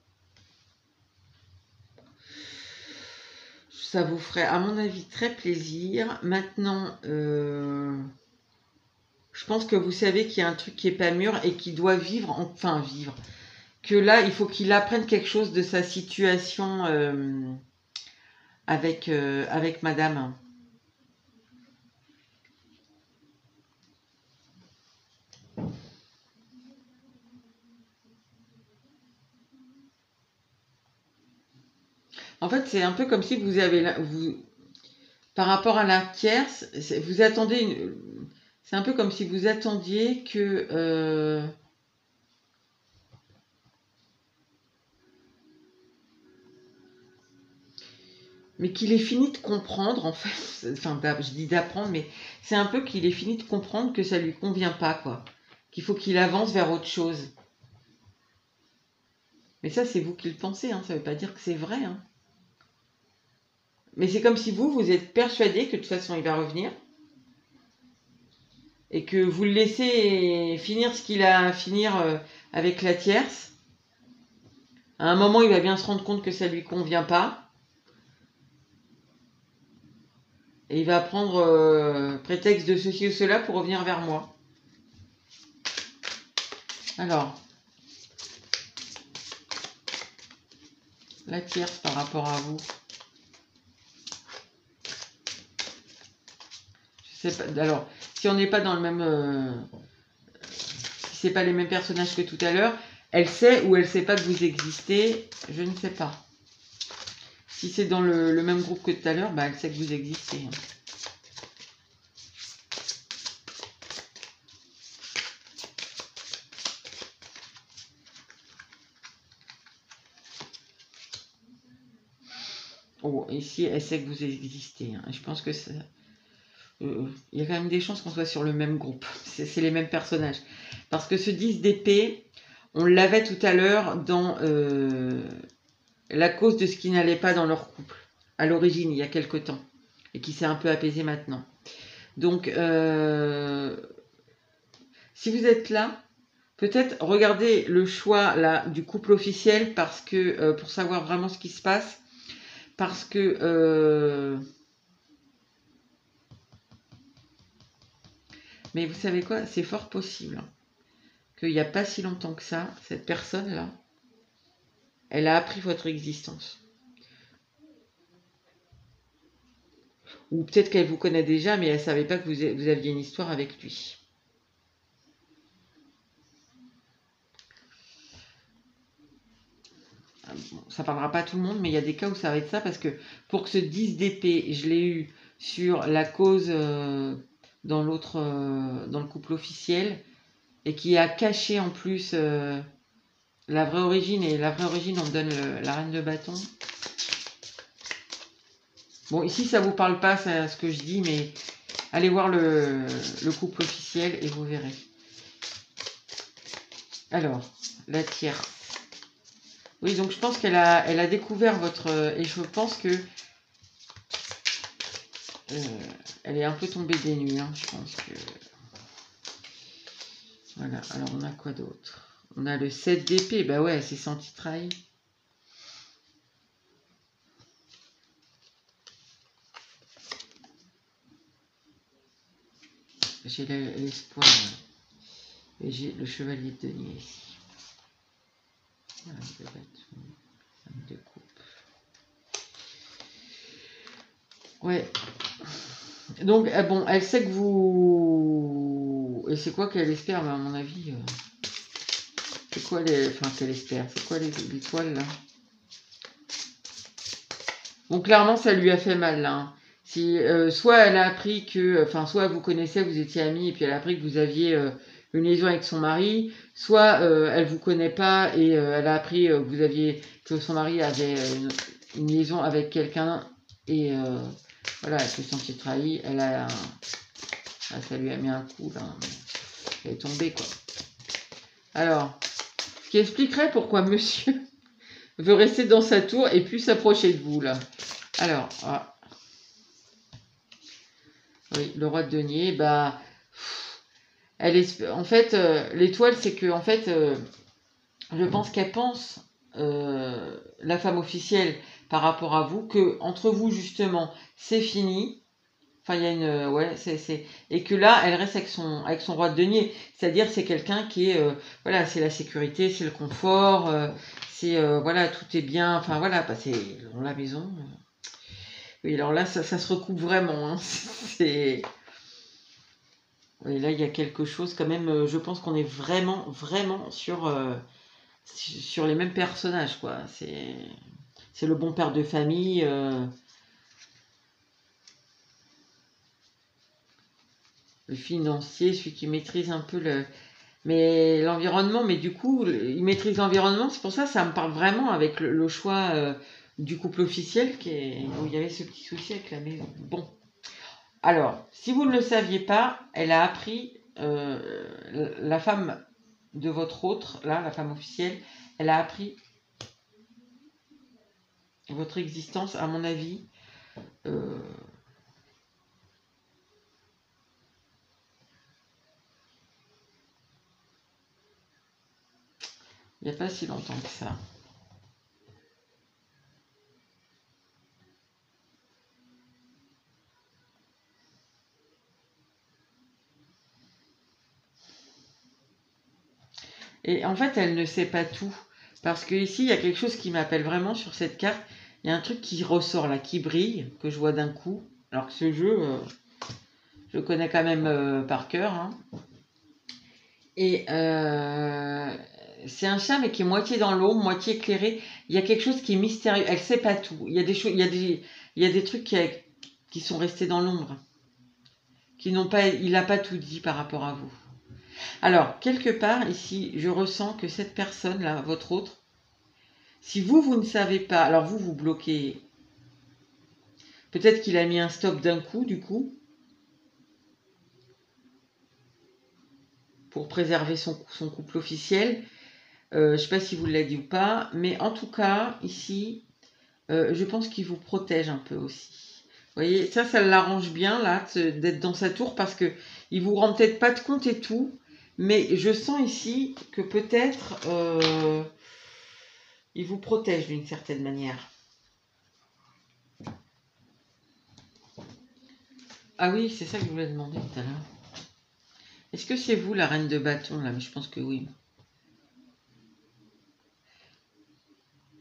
Ça vous ferait, à mon avis, très plaisir. Maintenant, je pense que vous savez qu'il y a un truc qui n'est pas mûr et qui doit vivre, enfin vivre. Que là, il faut qu'il apprenne quelque chose de sa situation avec madame. En fait, c'est un peu comme si vous avez... par rapport à la tierce, vous attendez... c'est un peu comme si vous attendiez que... mais qu'il ait fini de comprendre, en fait, enfin, je dis d'apprendre, mais c'est un peu qu'il ait fini de comprendre que ça lui convient pas, quoi. Qu'il faut qu'il avance vers autre chose. Mais ça, c'est vous qui le pensez, hein, ça veut pas dire que c'est vrai, hein. Mais c'est comme si vous êtes persuadé que de toute façon, il va revenir. Et que vous le laissez finir ce qu'il a à finir avec la tierce. À un moment, il va bien se rendre compte que ça lui convient pas. Et il va prendre prétexte de ceci ou cela pour revenir vers moi. Alors, la tierce par rapport à vous. Je sais pas. Alors, si on n'est pas dans le même... si c'est pas les mêmes personnages que tout à l'heure, elle sait ou elle sait pas que vous existez, je ne sais pas. Si c'est dans le même groupe que tout à l'heure, bah, elle sait que vous existez. Oh, ici, elle sait que vous existez. Je pense que ça... il y a quand même des chances qu'on soit sur le même groupe. C'est les mêmes personnages. Parce que ce 10 d'épée, on l'avait tout à l'heure dans la cause de ce qui n'allait pas dans leur couple. À l'origine, il y a quelque temps. Et qui s'est un peu apaisé maintenant. Donc, si vous êtes là, peut-être regardez le choix là, du couple officiel parce que, pour savoir vraiment ce qui se passe. Parce que... mais vous savez quoi? C'est fort possible qu'il n'y a pas si longtemps que ça, cette personne-là, elle a appris votre existence. Ou peut-être qu'elle vous connaît déjà, mais elle ne savait pas que vous aviez une histoire avec lui. bon, ça parlera pas à tout le monde, mais il y a des cas où ça va être ça, parce que pour que ce 10 d'épée, je l'ai eu sur la cause dans l'autre, dans le couple officiel, et qui a caché en plus la vraie origine, et la vraie origine, on me donne la reine de bâton. Bon, ici, ça vous parle pas, ça, ce que je dis, mais allez voir le couple officiel et vous verrez. Alors, la tierce. Oui, donc je pense qu'elle a découvert votre... et je pense que elle est un peu tombée des nues, hein, je pense que... Voilà, alors on a quoi d'autre? On a le 7 d'épée, bah ouais, elle s'est sentie trahie. J'ai l'espoir. Et j'ai le chevalier de denier ici. Voilà, de coupe. Ouais. Donc, bon, elle sait que vous... Et c'est quoi qu'elle espère, à mon avis c'est quoi les... Enfin, qu'elle espère. C'est quoi les étoiles, là? Bon, clairement, ça lui a fait mal, là. Hein. Si, soit elle a appris que... Enfin, soit vous connaissez, vous étiez amis, et puis elle a appris que vous aviez une liaison avec son mari, soit elle vous connaît pas, et elle a appris que son mari avait une liaison avec quelqu'un, et voilà, elle s'est sentie trahie, ça lui a mis un coup, là. Elle est tombée, quoi. Alors, ce qui expliquerait pourquoi monsieur veut rester dans sa tour et plus s'approcher de vous, là. Alors, oui, le roi de denier, bah, en fait, l'étoile, c'est que, en fait, je pense qu'elle pense, la femme officielle, par rapport à vous, que entre vous, justement, c'est fini. Enfin, il y a une... ouais, et que là, elle reste avec son roi de denier. C'est-à-dire, c'est quelqu'un qui est... voilà, c'est la sécurité, c'est le confort, c'est... voilà, tout est bien. Enfin, voilà, bah, c'est dans la maison. Oui, alors là, ça se recoupe vraiment. Hein. C'est... Oui, là, il y a quelque chose quand même... je pense qu'on est vraiment, vraiment sur les mêmes personnages, quoi. C'est le bon père de famille... le financier, celui qui maîtrise un peu l'environnement, mais du coup, il maîtrise l'environnement, c'est pour ça que ça me parle vraiment avec le choix du couple officiel où il y avait ce petit souci avec la maison. Bon, alors, si vous ne le saviez pas, elle a appris, la femme de votre autre, là, la femme officielle, elle a appris votre existence, à mon avis, il n'y a pas si longtemps que ça. Et en fait, elle ne sait pas tout. Parce que ici, il y a quelque chose qui m'appelle vraiment sur cette carte. Il y a un truc qui ressort là, qui brille, que je vois d'un coup. Alors que ce jeu, je le connais quand même par cœur. Hein. Et c'est un chat, mais qui est moitié dans l'eau, moitié éclairé. Il y a quelque chose qui est mystérieux. Elle sait pas tout. Il y a des choses, il y a des trucs qui sont restés dans l'ombre. Il n'a pas tout dit par rapport à vous. Alors, quelque part, ici, je ressens que cette personne-là, votre autre, si vous ne savez pas, alors vous bloquez. Peut-être qu'il a mis un stop d'un coup, du coup, pour préserver son couple officiel. Je ne sais pas si vous l'avez dit ou pas, mais en tout cas, ici, je pense qu'il vous protège un peu aussi. Vous voyez, ça l'arrange bien, là, d'être dans sa tour, parce que il vous rend peut-être pas de compte et tout, mais je sens ici que peut-être il vous protège d'une certaine manière. Ah oui, c'est ça que je voulais demander tout à l'heure. Est-ce que c'est vous la reine de bâton là? Mais je pense que oui.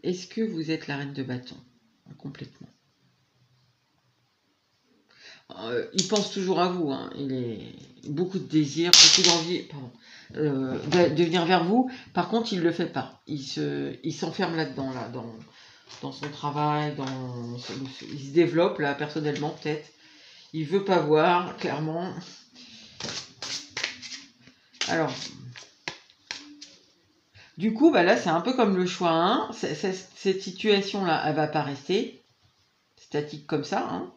Est-ce que vous êtes la reine de bâton? Complètement. il pense toujours à vous. Hein. Il est beaucoup de désir, beaucoup d'envie de venir vers vous. Par contre, il ne le fait pas. Il s'enferme là-dedans, là, dans son travail, il se développe là personnellement peut-être. Il veut pas voir, clairement. Alors, du coup, bah là, c'est un peu comme le choix 1. Cette situation-là, elle va pas rester statique comme ça. Hein.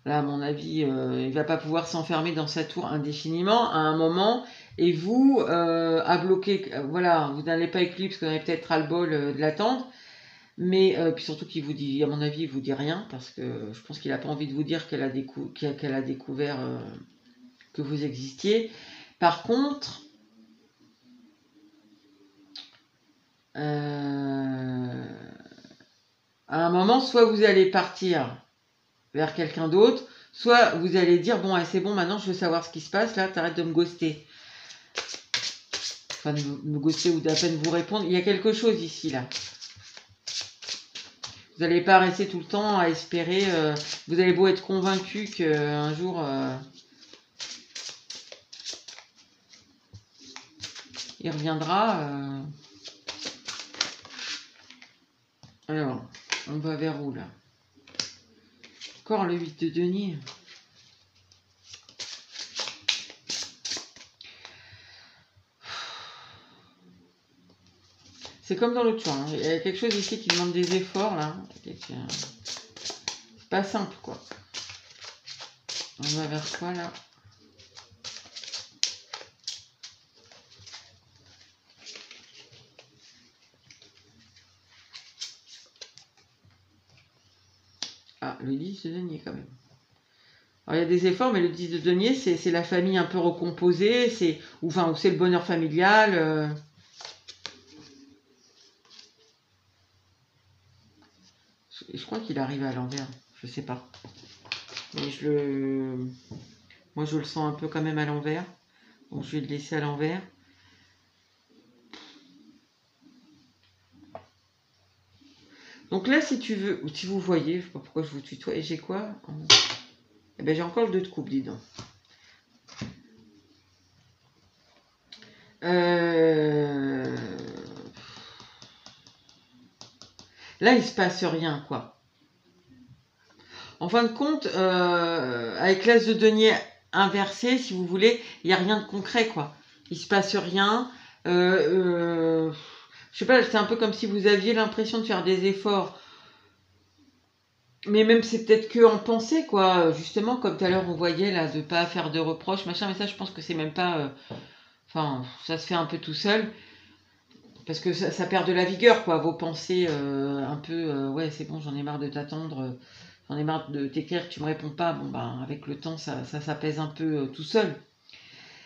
Là, à mon avis, il va pas pouvoir s'enfermer dans sa tour indéfiniment à un moment. Et vous, à bloquer, voilà, vous n'allez pas éclipser parce que vous avez peut-être ras-le-bol de l'attendre. Mais puis surtout qu'il vous dit, à mon avis, il vous dit rien parce que je pense qu'il n'a pas envie de vous dire qu'elle a découvert que vous existiez. Par contre, à un moment, soit vous allez partir vers quelqu'un d'autre, soit vous allez dire bon, c'est bon, maintenant je veux savoir ce qui se passe, là, t'arrêtes de me ghoster. Enfin, de me ghoster ou d'à peine vous répondre. Il y a quelque chose ici, là. Vous n'allez pas rester tout le temps à espérer. Vous allez beau être convaincu qu'un jour, il reviendra. Alors, on va vers où, là? Encore le 8 de denier. C'est comme dans l'autre choix. Hein. Il y a quelque chose ici qui demande des efforts, là. C'est pas simple, quoi. On va vers quoi, là? Ah, le 10 de denier, quand même. Alors, il y a des efforts, mais le 10 de denier, c'est la famille un peu recomposée, où c'est le bonheur familial. Je crois qu'il arrive à l'envers, je sais pas. Mais moi, je le sens un peu quand même à l'envers. Donc, je vais le laisser à l'envers. Donc là, si tu veux, ou si vous voyez, je sais pas pourquoi je vous tutoie, et j'ai quoi? Eh ben, j'ai encore le 2 de coupe, dis donc. Là, il se passe rien, quoi. En fin de compte, avec l'as de denier inversé, si vous voulez, il n'y a rien de concret, quoi. Il se passe rien. Je sais pas, c'est un peu comme si vous aviez l'impression de faire des efforts. Mais même c'est peut-être que en pensée, quoi. Justement, comme tout à l'heure, on voyait là, de pas faire de reproches, machin. Mais ça, je pense que c'est même pas. Enfin, ça se fait un peu tout seul. Parce que ça perd de la vigueur, quoi. Vos pensées un peu. Ouais, c'est bon, j'en ai marre de t'attendre. J'en ai marre de t'écrire, tu me réponds pas. Bon, ben, avec le temps, ça s'apaise un peu tout seul.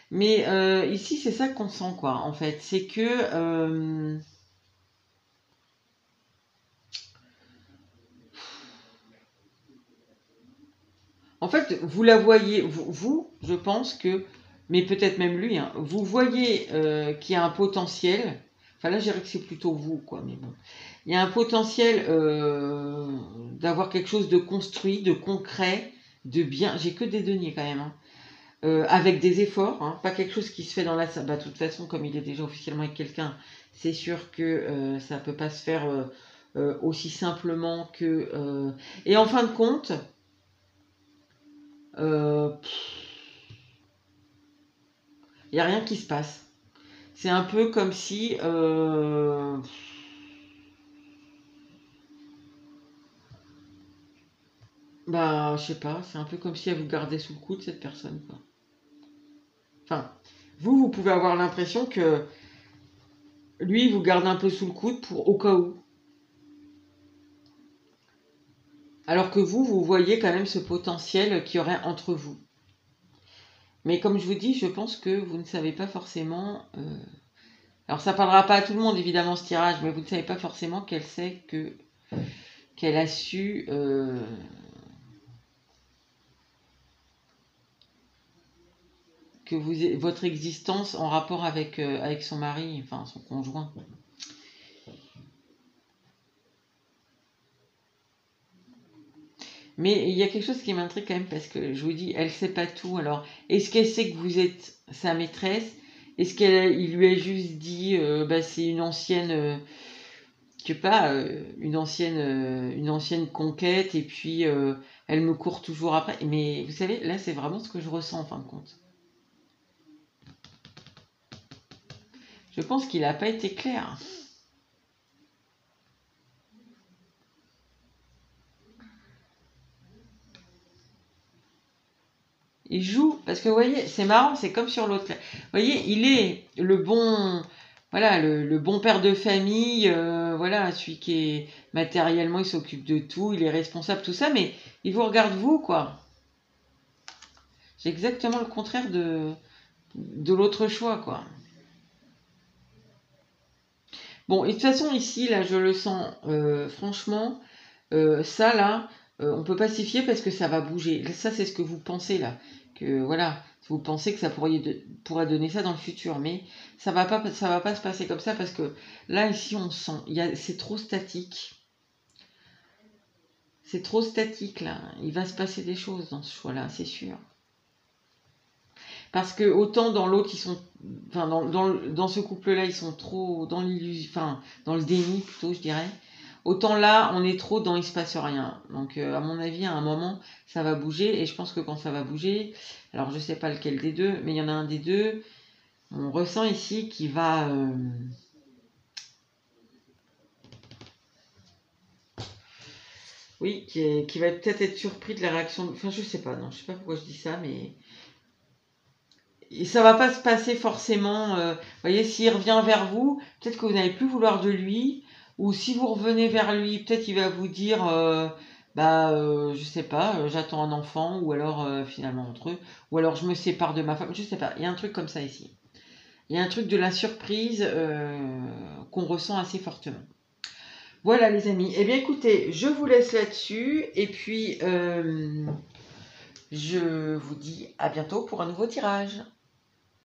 Mais ici, c'est ça qu'on sent, quoi, en fait. C'est que. En fait, vous la voyez, vous, je pense que, mais peut-être même lui, hein, vous voyez qu'il y a un potentiel. Enfin là, je dirais que c'est plutôt vous, quoi. Mais bon, il y a un potentiel d'avoir quelque chose de construit, de concret, de bien. J'ai que des deniers quand même, hein. Avec des efforts, hein, pas quelque chose qui se fait dans la salle. Bah, de toute façon, comme il est déjà officiellement avec quelqu'un, c'est sûr que ça peut pas se faire aussi simplement que. Et en fin de compte. Il n'y a rien qui se passe. C'est un peu comme si... bah, je sais pas, c'est un peu comme si elle vous gardait sous le coude, cette personne, quoi. Enfin, vous pouvez avoir l'impression que lui, il vous garde un peu sous le coude au cas où. Alors que vous voyez quand même ce potentiel qu'il y aurait entre vous. Mais comme je vous dis, je pense que vous ne savez pas forcément... Alors ça parlera pas à tout le monde, évidemment, ce tirage, mais vous ne savez pas forcément qu'elle sait qu'elle a su... que votre existence en rapport avec son mari, enfin son conjoint. Mais il y a quelque chose qui m'intrigue quand même parce que je vous dis, elle sait pas tout. Alors, est-ce qu'elle sait que vous êtes sa maîtresse? Est-ce qu'il lui a juste dit, bah, c'est une ancienne, je sais pas, une ancienne conquête et puis elle me court toujours après. Mais vous savez, là, c'est vraiment ce que je ressens en fin de compte. Je pense qu'il n'a pas été clair. Il joue, parce que vous voyez, c'est marrant, c'est comme sur l'autre. Vous voyez, il est le bon, voilà, le bon père de famille, voilà, celui qui est matériellement, il s'occupe de tout, il est responsable, tout ça, mais il vous regarde vous, quoi. C'est exactement le contraire de l'autre choix, quoi. Bon, et de toute façon, ici, là, je le sens, franchement, ça, là, on peut pas s'y fier parce que ça va bouger. Ça, c'est ce que vous pensez, là. Que, voilà, vous pensez que ça pourrait donner ça dans le futur. Mais ça va pas se passer comme ça parce que là, ici, on sent, c'est trop statique. C'est trop statique, là. Il va se passer des choses dans ce choix-là, c'est sûr. Parce que autant dans l'autre, ils sont, enfin dans ce couple-là, ils sont trop dans l'illusion, enfin dans le déni plutôt, je dirais. Autant là, on est trop dans il se passe rien. Donc à mon avis, à un moment, ça va bouger et je pense que quand ça va bouger, alors je sais pas lequel des deux, mais il y en a un des deux, on ressent ici qui va oui, qui va peut-être être surpris de la réaction. Enfin, je sais pas, non, je sais pas pourquoi je dis ça, mais et ça va pas se passer forcément. Vous voyez, s'il revient vers vous, peut-être que vous n'allez plus vouloir de lui, ou si vous revenez vers lui, peut-être qu'il va vous dire, bah, je sais pas, j'attends un enfant, ou alors finalement entre eux, ou alors je me sépare de ma femme, je sais pas. Il y a un truc comme ça ici. Il y a un truc de la surprise qu'on ressent assez fortement. Voilà les amis. Eh bien écoutez, je vous laisse là-dessus, et puis je vous dis à bientôt pour un nouveau tirage.